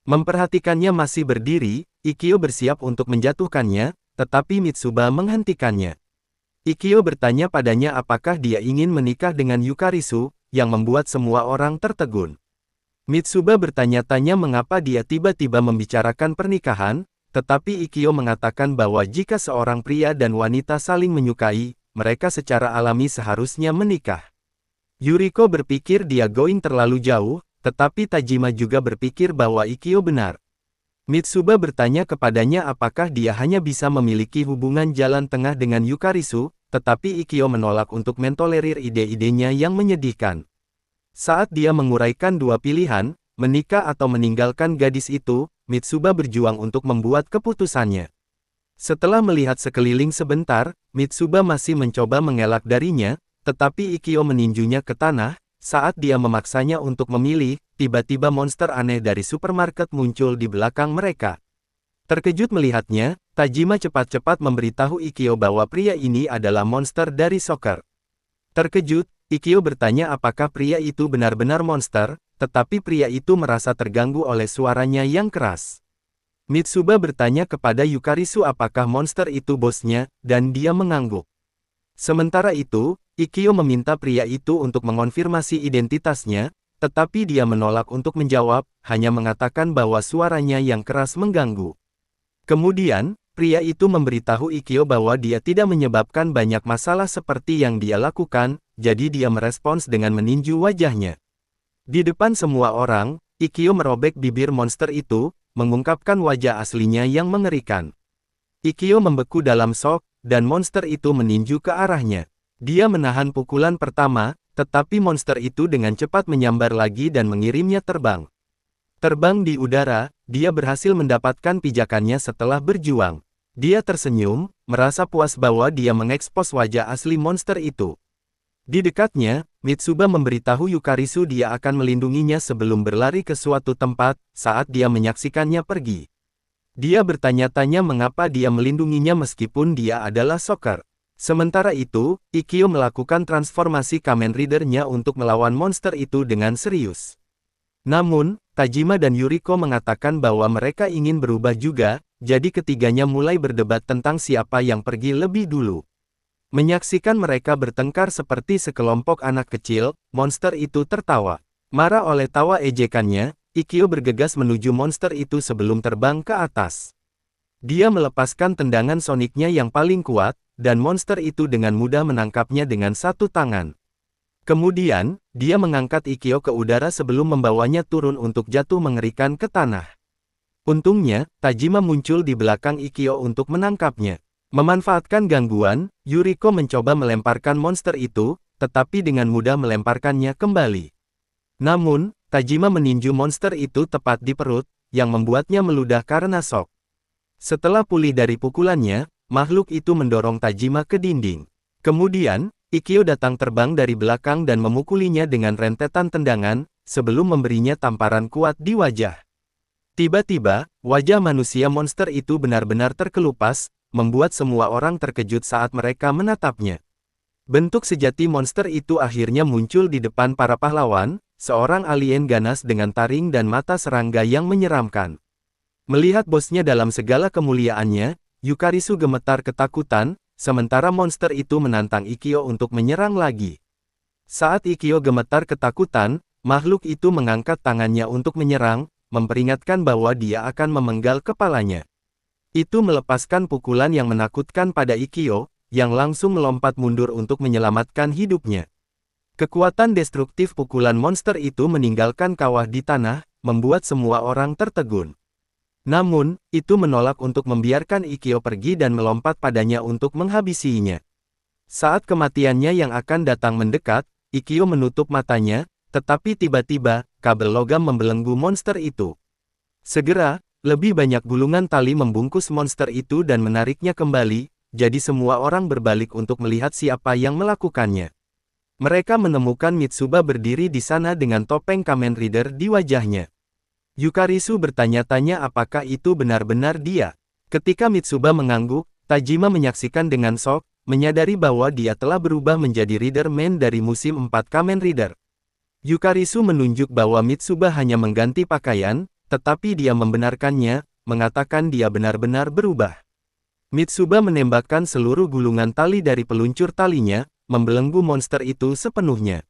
Memperhatikannya masih berdiri, Ikkyo bersiap untuk menjatuhkannya, tetapi Mitsuba menghentikannya. Ikkyo bertanya padanya apakah dia ingin menikah dengan Yukarisu, yang membuat semua orang tertegun. Mitsuba bertanya-tanya mengapa dia tiba-tiba membicarakan pernikahan, tetapi Ikkyo mengatakan bahwa jika seorang pria dan wanita saling menyukai, mereka secara alami seharusnya menikah. Yuriko berpikir dia going terlalu jauh, tetapi Tajima juga berpikir bahwa Ikkyo benar. Mitsuba bertanya kepadanya apakah dia hanya bisa memiliki hubungan jalan tengah dengan Yukarisu, tetapi Ikkyo menolak untuk mentolerir ide-idenya yang menyedihkan. Saat dia menguraikan dua pilihan, menikah atau meninggalkan gadis itu, Mitsuba berjuang untuk membuat keputusannya. Setelah melihat sekeliling sebentar, Mitsuba masih mencoba mengelak darinya, tetapi Ikkyo meninjunya ke tanah. Saat dia memaksanya untuk memilih, tiba-tiba monster aneh dari supermarket muncul di belakang mereka. Terkejut melihatnya, Tajima cepat-cepat memberitahu Ikkyo bahwa pria ini adalah monster dari soccer. Terkejut, Ikkyo bertanya apakah pria itu benar-benar monster, tetapi pria itu merasa terganggu oleh suaranya yang keras. Mitsuba bertanya kepada Yukarisu apakah monster itu bosnya, dan dia mengangguk. Sementara itu, Ikkyo meminta pria itu untuk mengonfirmasi identitasnya, tetapi dia menolak untuk menjawab, hanya mengatakan bahwa suaranya yang keras mengganggu. Kemudian, pria itu memberitahu Ikkyo bahwa dia tidak menyebabkan banyak masalah seperti yang dia lakukan, jadi dia merespons dengan meninju wajahnya. Di depan semua orang, Ikkyo merobek bibir monster itu, mengungkapkan wajah aslinya yang mengerikan. Ikkyo membeku dalam shock, dan monster itu meninju ke arahnya. Dia menahan pukulan pertama, tetapi monster itu dengan cepat menyambar lagi dan mengirimnya terbang. Terbang di udara, dia berhasil mendapatkan pijakannya setelah berjuang. Dia tersenyum, merasa puas bahwa dia mengekspos wajah asli monster itu. Di dekatnya, Mitsuba memberitahu Yukarisu dia akan melindunginya sebelum berlari ke suatu tempat, saat dia menyaksikannya pergi. Dia bertanya-tanya mengapa dia melindunginya meskipun dia adalah soccer. Sementara itu, Ikkyo melakukan transformasi Kamen Rider-nya untuk melawan monster itu dengan serius. Namun, Tajima dan Yuriko mengatakan bahwa mereka ingin berubah juga, jadi ketiganya mulai berdebat tentang siapa yang pergi lebih dulu. Menyaksikan mereka bertengkar seperti sekelompok anak kecil, monster itu tertawa. Marah oleh tawa ejekannya, Ikkyo bergegas menuju monster itu sebelum terbang ke atas. Dia melepaskan tendangan soniknya yang paling kuat, dan monster itu dengan mudah menangkapnya dengan satu tangan. Kemudian, dia mengangkat Ikkyo ke udara sebelum membawanya turun untuk jatuh mengerikan ke tanah. Untungnya, Tajima muncul di belakang Ikkyo untuk menangkapnya. Memanfaatkan gangguan, Yuriko mencoba melemparkan monster itu, tetapi dengan mudah melemparkannya kembali. Namun, Tajima meninju monster itu tepat di perut, yang membuatnya meludah karena shock. Setelah pulih dari pukulannya, makhluk itu mendorong Tajima ke dinding. Kemudian, Ikkyo datang terbang dari belakang dan memukulinya dengan rentetan tendangan, sebelum memberinya tamparan kuat di wajah. Tiba-tiba, wajah manusia monster itu benar-benar terkelupas, membuat semua orang terkejut saat mereka menatapnya. Bentuk sejati monster itu akhirnya muncul di depan para pahlawan, seorang alien ganas dengan taring dan mata serangga yang menyeramkan. Melihat bosnya dalam segala kemuliaannya, Yukarisu gemetar ketakutan, sementara monster itu menantang Ikkyo untuk menyerang lagi. Saat Ikkyo gemetar ketakutan, makhluk itu mengangkat tangannya untuk menyerang, memperingatkan bahwa dia akan memenggal kepalanya. Itu melepaskan pukulan yang menakutkan pada Ikkyo, yang langsung melompat mundur untuk menyelamatkan hidupnya. Kekuatan destruktif pukulan monster itu meninggalkan kawah di tanah, membuat semua orang tertegun. Namun, itu menolak untuk membiarkan Ikkyo pergi dan melompat padanya untuk menghabisinya. Saat kematiannya yang akan datang mendekat, Ikkyo menutup matanya, tetapi tiba-tiba, kabel logam membelenggu monster itu. Segera, lebih banyak gulungan tali membungkus monster itu dan menariknya kembali, jadi semua orang berbalik untuk melihat siapa yang melakukannya. Mereka menemukan Mitsuba berdiri di sana dengan topeng Kamen Rider di wajahnya. Yukarisu bertanya-tanya apakah itu benar-benar dia. Ketika Mitsuba mengangguk, Tajima menyaksikan dengan shock, menyadari bahwa dia telah berubah menjadi Rider Man dari musim 4 Kamen Rider. Yukarisu menunjuk bahwa Mitsuba hanya mengganti pakaian, tetapi dia membenarkannya, mengatakan dia benar-benar berubah. Mitsuba menembakkan seluruh gulungan tali dari peluncur talinya, membelenggu monster itu sepenuhnya.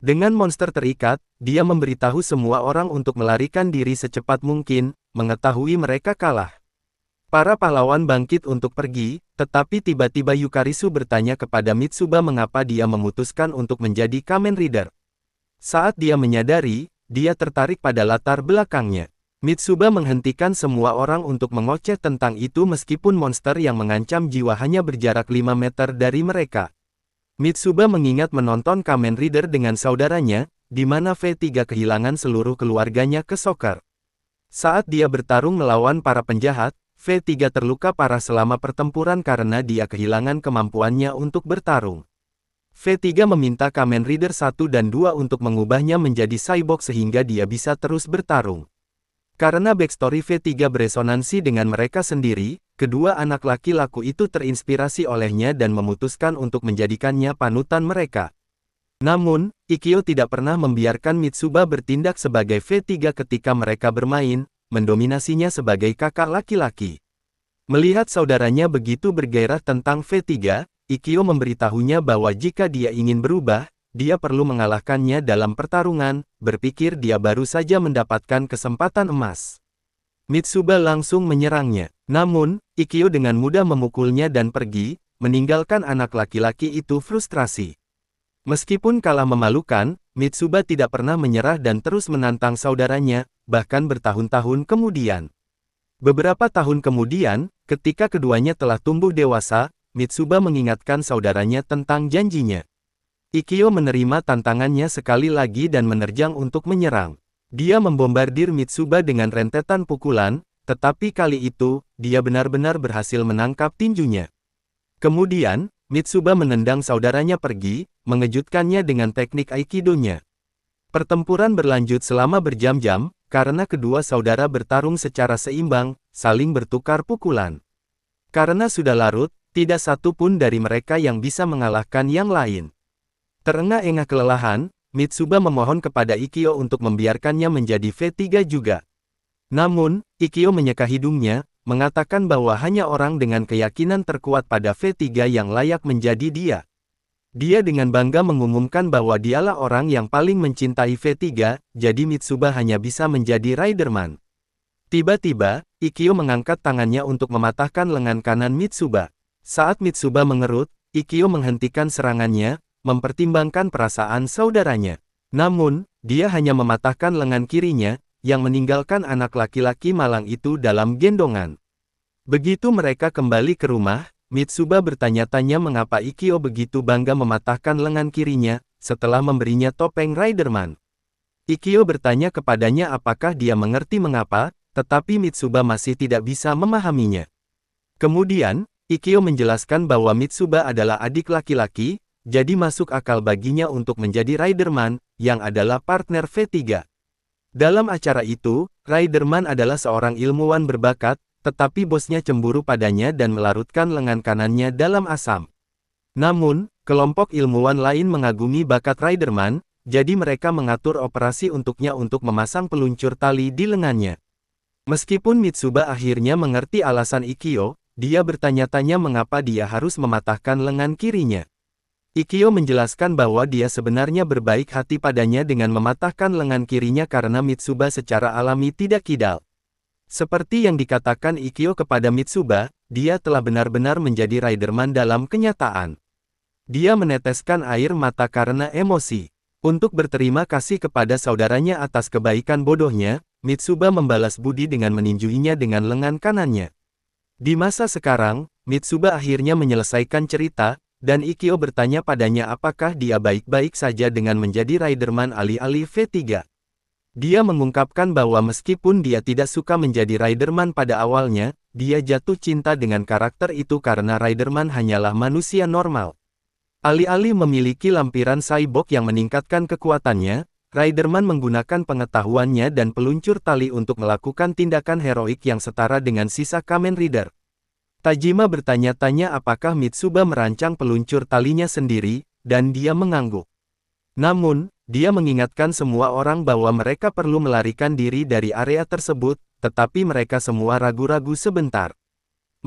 Dengan monster terikat, dia memberitahu semua orang untuk melarikan diri secepat mungkin, mengetahui mereka kalah. Para pahlawan bangkit untuk pergi, tetapi tiba-tiba Yukarisu bertanya kepada Mitsuba mengapa dia memutuskan untuk menjadi Kamen Rider. Saat dia menyadari, dia tertarik pada latar belakangnya. Mitsuba menghentikan semua orang untuk mengoceh tentang itu meskipun monster yang mengancam jiwa hanya berjarak 5 meter dari mereka. Mitsuba mengingat menonton Kamen Rider dengan saudaranya, di mana V3 kehilangan seluruh keluarganya ke soccer. Saat dia bertarung melawan para penjahat, V3 terluka parah selama pertempuran karena dia kehilangan kemampuannya untuk bertarung. V3 meminta Kamen Rider 1 dan 2 untuk mengubahnya menjadi cyborg sehingga dia bisa terus bertarung. Karena backstory V3 beresonansi dengan mereka sendiri, kedua anak laki-laku itu terinspirasi olehnya dan memutuskan untuk menjadikannya panutan mereka. Namun, Ikkyo tidak pernah membiarkan Mitsuba bertindak sebagai V3 ketika mereka bermain, mendominasinya sebagai kakak laki-laki. Melihat saudaranya begitu bergairah tentang V3, Ikkyo memberitahunya bahwa jika dia ingin berubah, dia perlu mengalahkannya dalam pertarungan, berpikir dia baru saja mendapatkan kesempatan emas. Mitsuba langsung menyerangnya. Namun, Ikkyo dengan mudah memukulnya dan pergi, meninggalkan anak laki-laki itu frustrasi. Meskipun kalah memalukan, Mitsuba tidak pernah menyerah dan terus menantang saudaranya, bahkan bertahun-tahun kemudian. Beberapa tahun kemudian, ketika keduanya telah tumbuh dewasa, Mitsuba mengingatkan saudaranya tentang janjinya. Ikkyo menerima tantangannya sekali lagi dan menerjang untuk menyerang. Dia membombardir Mitsuba dengan rentetan pukulan, tetapi kali itu, dia benar-benar berhasil menangkap tinjunya. Kemudian, Mitsuba menendang saudaranya pergi, mengejutkannya dengan teknik Aikido-nya. Pertempuran berlanjut selama berjam-jam, karena kedua saudara bertarung secara seimbang, saling bertukar pukulan. Karena sudah larut, tidak satu pun dari mereka yang bisa mengalahkan yang lain. Terengah-engah kelelahan, Mitsuba memohon kepada Ikkyo untuk membiarkannya menjadi V3 juga. Namun, Ikkyo menyeka hidungnya, mengatakan bahwa hanya orang dengan keyakinan terkuat pada V3 yang layak menjadi dia. Dia dengan bangga mengumumkan bahwa dialah orang yang paling mencintai V3, jadi Mitsuba hanya bisa menjadi Riderman. Tiba-tiba, Ikkyo mengangkat tangannya untuk mematahkan lengan kanan Mitsuba. Saat Mitsuba mengerut, Ikkyo menghentikan serangannya, mempertimbangkan perasaan saudaranya. Namun, dia hanya mematahkan lengan kirinya, yang meninggalkan anak laki-laki malang itu dalam gendongan. Begitu mereka kembali ke rumah, Mitsuba bertanya-tanya mengapa Ikkyo begitu bangga mematahkan lengan kirinya, setelah memberinya topeng Riderman. Ikkyo bertanya kepadanya apakah dia mengerti mengapa, tetapi Mitsuba masih tidak bisa memahaminya. Kemudian, Ikkyo menjelaskan bahwa Mitsuba adalah adik laki-laki, jadi masuk akal baginya untuk menjadi Riderman, yang adalah partner V3. Dalam acara itu, Riderman adalah seorang ilmuwan berbakat, tetapi bosnya cemburu padanya dan melarutkan lengan kanannya dalam asam. Namun, kelompok ilmuwan lain mengagumi bakat Riderman, jadi mereka mengatur operasi untuknya untuk memasang peluncur tali di lengannya. Meskipun Mitsuba akhirnya mengerti alasan Ikkyo, dia bertanya-tanya mengapa dia harus mematahkan lengan kirinya. Ikkyo menjelaskan bahwa dia sebenarnya berbaik hati padanya dengan mematahkan lengan kirinya karena Mitsuba secara alami tidak kidal. Seperti yang dikatakan Ikkyo kepada Mitsuba, dia telah benar-benar menjadi Riderman dalam kenyataan. Dia meneteskan air mata karena emosi. Untuk berterima kasih kepada saudaranya atas kebaikan bodohnya, Mitsuba membalas budi dengan meninjuinya dengan lengan kanannya. Di masa sekarang, Mitsuba akhirnya menyelesaikan cerita, dan Ikkyo bertanya padanya apakah dia baik-baik saja dengan menjadi Riderman alih-alih V3. Dia mengungkapkan bahwa meskipun dia tidak suka menjadi Riderman pada awalnya, dia jatuh cinta dengan karakter itu karena Riderman hanyalah manusia normal. Alih-alih memiliki lampiran cyborg yang meningkatkan kekuatannya, Riderman menggunakan pengetahuannya dan peluncur tali untuk melakukan tindakan heroik yang setara dengan sisa Kamen Rider. Tajima bertanya-tanya apakah Mitsuba merancang peluncur talinya sendiri, dan dia mengangguk. Namun, dia mengingatkan semua orang bahwa mereka perlu melarikan diri dari area tersebut, tetapi mereka semua ragu-ragu sebentar.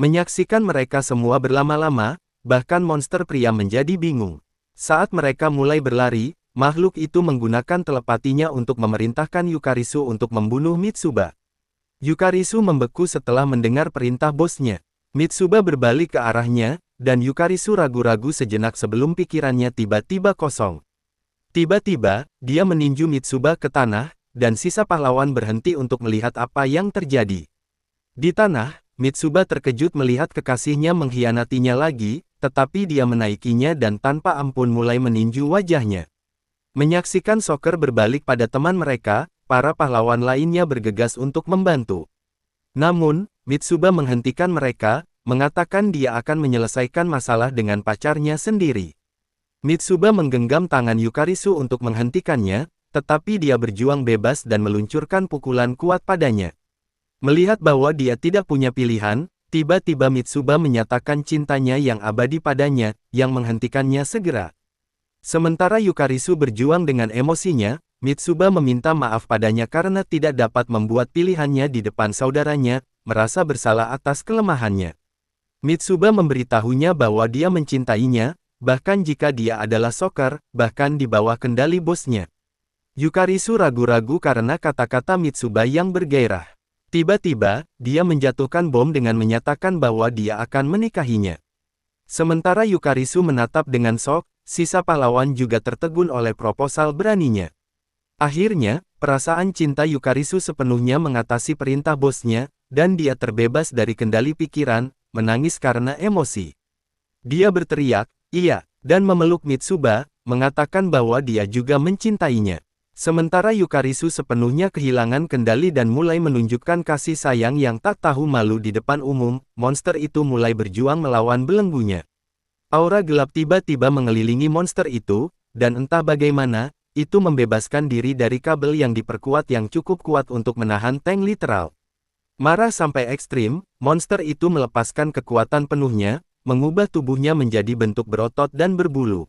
Menyaksikan mereka semua berlama-lama, bahkan monster pria menjadi bingung. Saat mereka mulai berlari, makhluk itu menggunakan telepatinya untuk memerintahkan Yukarisu untuk membunuh Mitsuba. Yukarisu membeku setelah mendengar perintah bosnya. Mitsuba berbalik ke arahnya, dan Yukarisu ragu-ragu sejenak sebelum pikirannya tiba-tiba kosong. Tiba-tiba, dia meninju Mitsuba ke tanah, dan sisa pahlawan berhenti untuk melihat apa yang terjadi. Di tanah, Mitsuba terkejut melihat kekasihnya mengkhianatinya lagi, tetapi dia menaikinya dan tanpa ampun mulai meninju wajahnya. Menyaksikan Soccer berbalik pada teman mereka, para pahlawan lainnya bergegas untuk membantu. Namun, Mitsuba menghentikan mereka, mengatakan dia akan menyelesaikan masalah dengan pacarnya sendiri. Mitsuba menggenggam tangan Yukarisu untuk menghentikannya, tetapi dia berjuang bebas dan meluncurkan pukulan kuat padanya. Melihat bahwa dia tidak punya pilihan, tiba-tiba Mitsuba menyatakan cintanya yang abadi padanya, yang menghentikannya segera. Sementara Yukarisu berjuang dengan emosinya, Mitsuba meminta maaf padanya karena tidak dapat membuat pilihannya di depan saudaranya, merasa bersalah atas kelemahannya. Mitsuba memberitahunya bahwa dia mencintainya, bahkan jika dia adalah Soccer, bahkan di bawah kendali bosnya. Yukarisu ragu-ragu karena kata-kata Mitsuba yang bergairah. Tiba-tiba, dia menjatuhkan bom dengan menyatakan bahwa dia akan menikahinya. Sementara Yukarisu menatap dengan shock, sisa pahlawan juga tertegun oleh proposal beraninya. Akhirnya, perasaan cinta Yukarisu sepenuhnya mengatasi perintah bosnya, dan dia terbebas dari kendali pikiran, menangis karena emosi. Dia berteriak, "Iya," dan memeluk Mitsuba, mengatakan bahwa dia juga mencintainya. Sementara Yukarisu sepenuhnya kehilangan kendali dan mulai menunjukkan kasih sayang yang tak tahu malu di depan umum, monster itu mulai berjuang melawan belenggunya. Aura gelap tiba-tiba mengelilingi monster itu, dan entah bagaimana, itu membebaskan diri dari kabel yang diperkuat yang cukup kuat untuk menahan tank literal. Marah sampai ekstrim, monster itu melepaskan kekuatan penuhnya, mengubah tubuhnya menjadi bentuk berotot dan berbulu.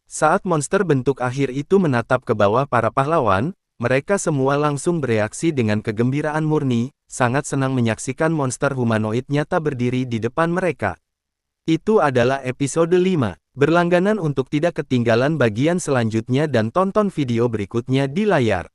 Saat monster bentuk akhir itu menatap ke bawah para pahlawan, mereka semua langsung bereaksi dengan kegembiraan murni, sangat senang menyaksikan monster humanoid nyata berdiri di depan mereka. Itu adalah episode 5. Berlangganan untuk tidak ketinggalan bagian selanjutnya dan tonton video berikutnya di layar.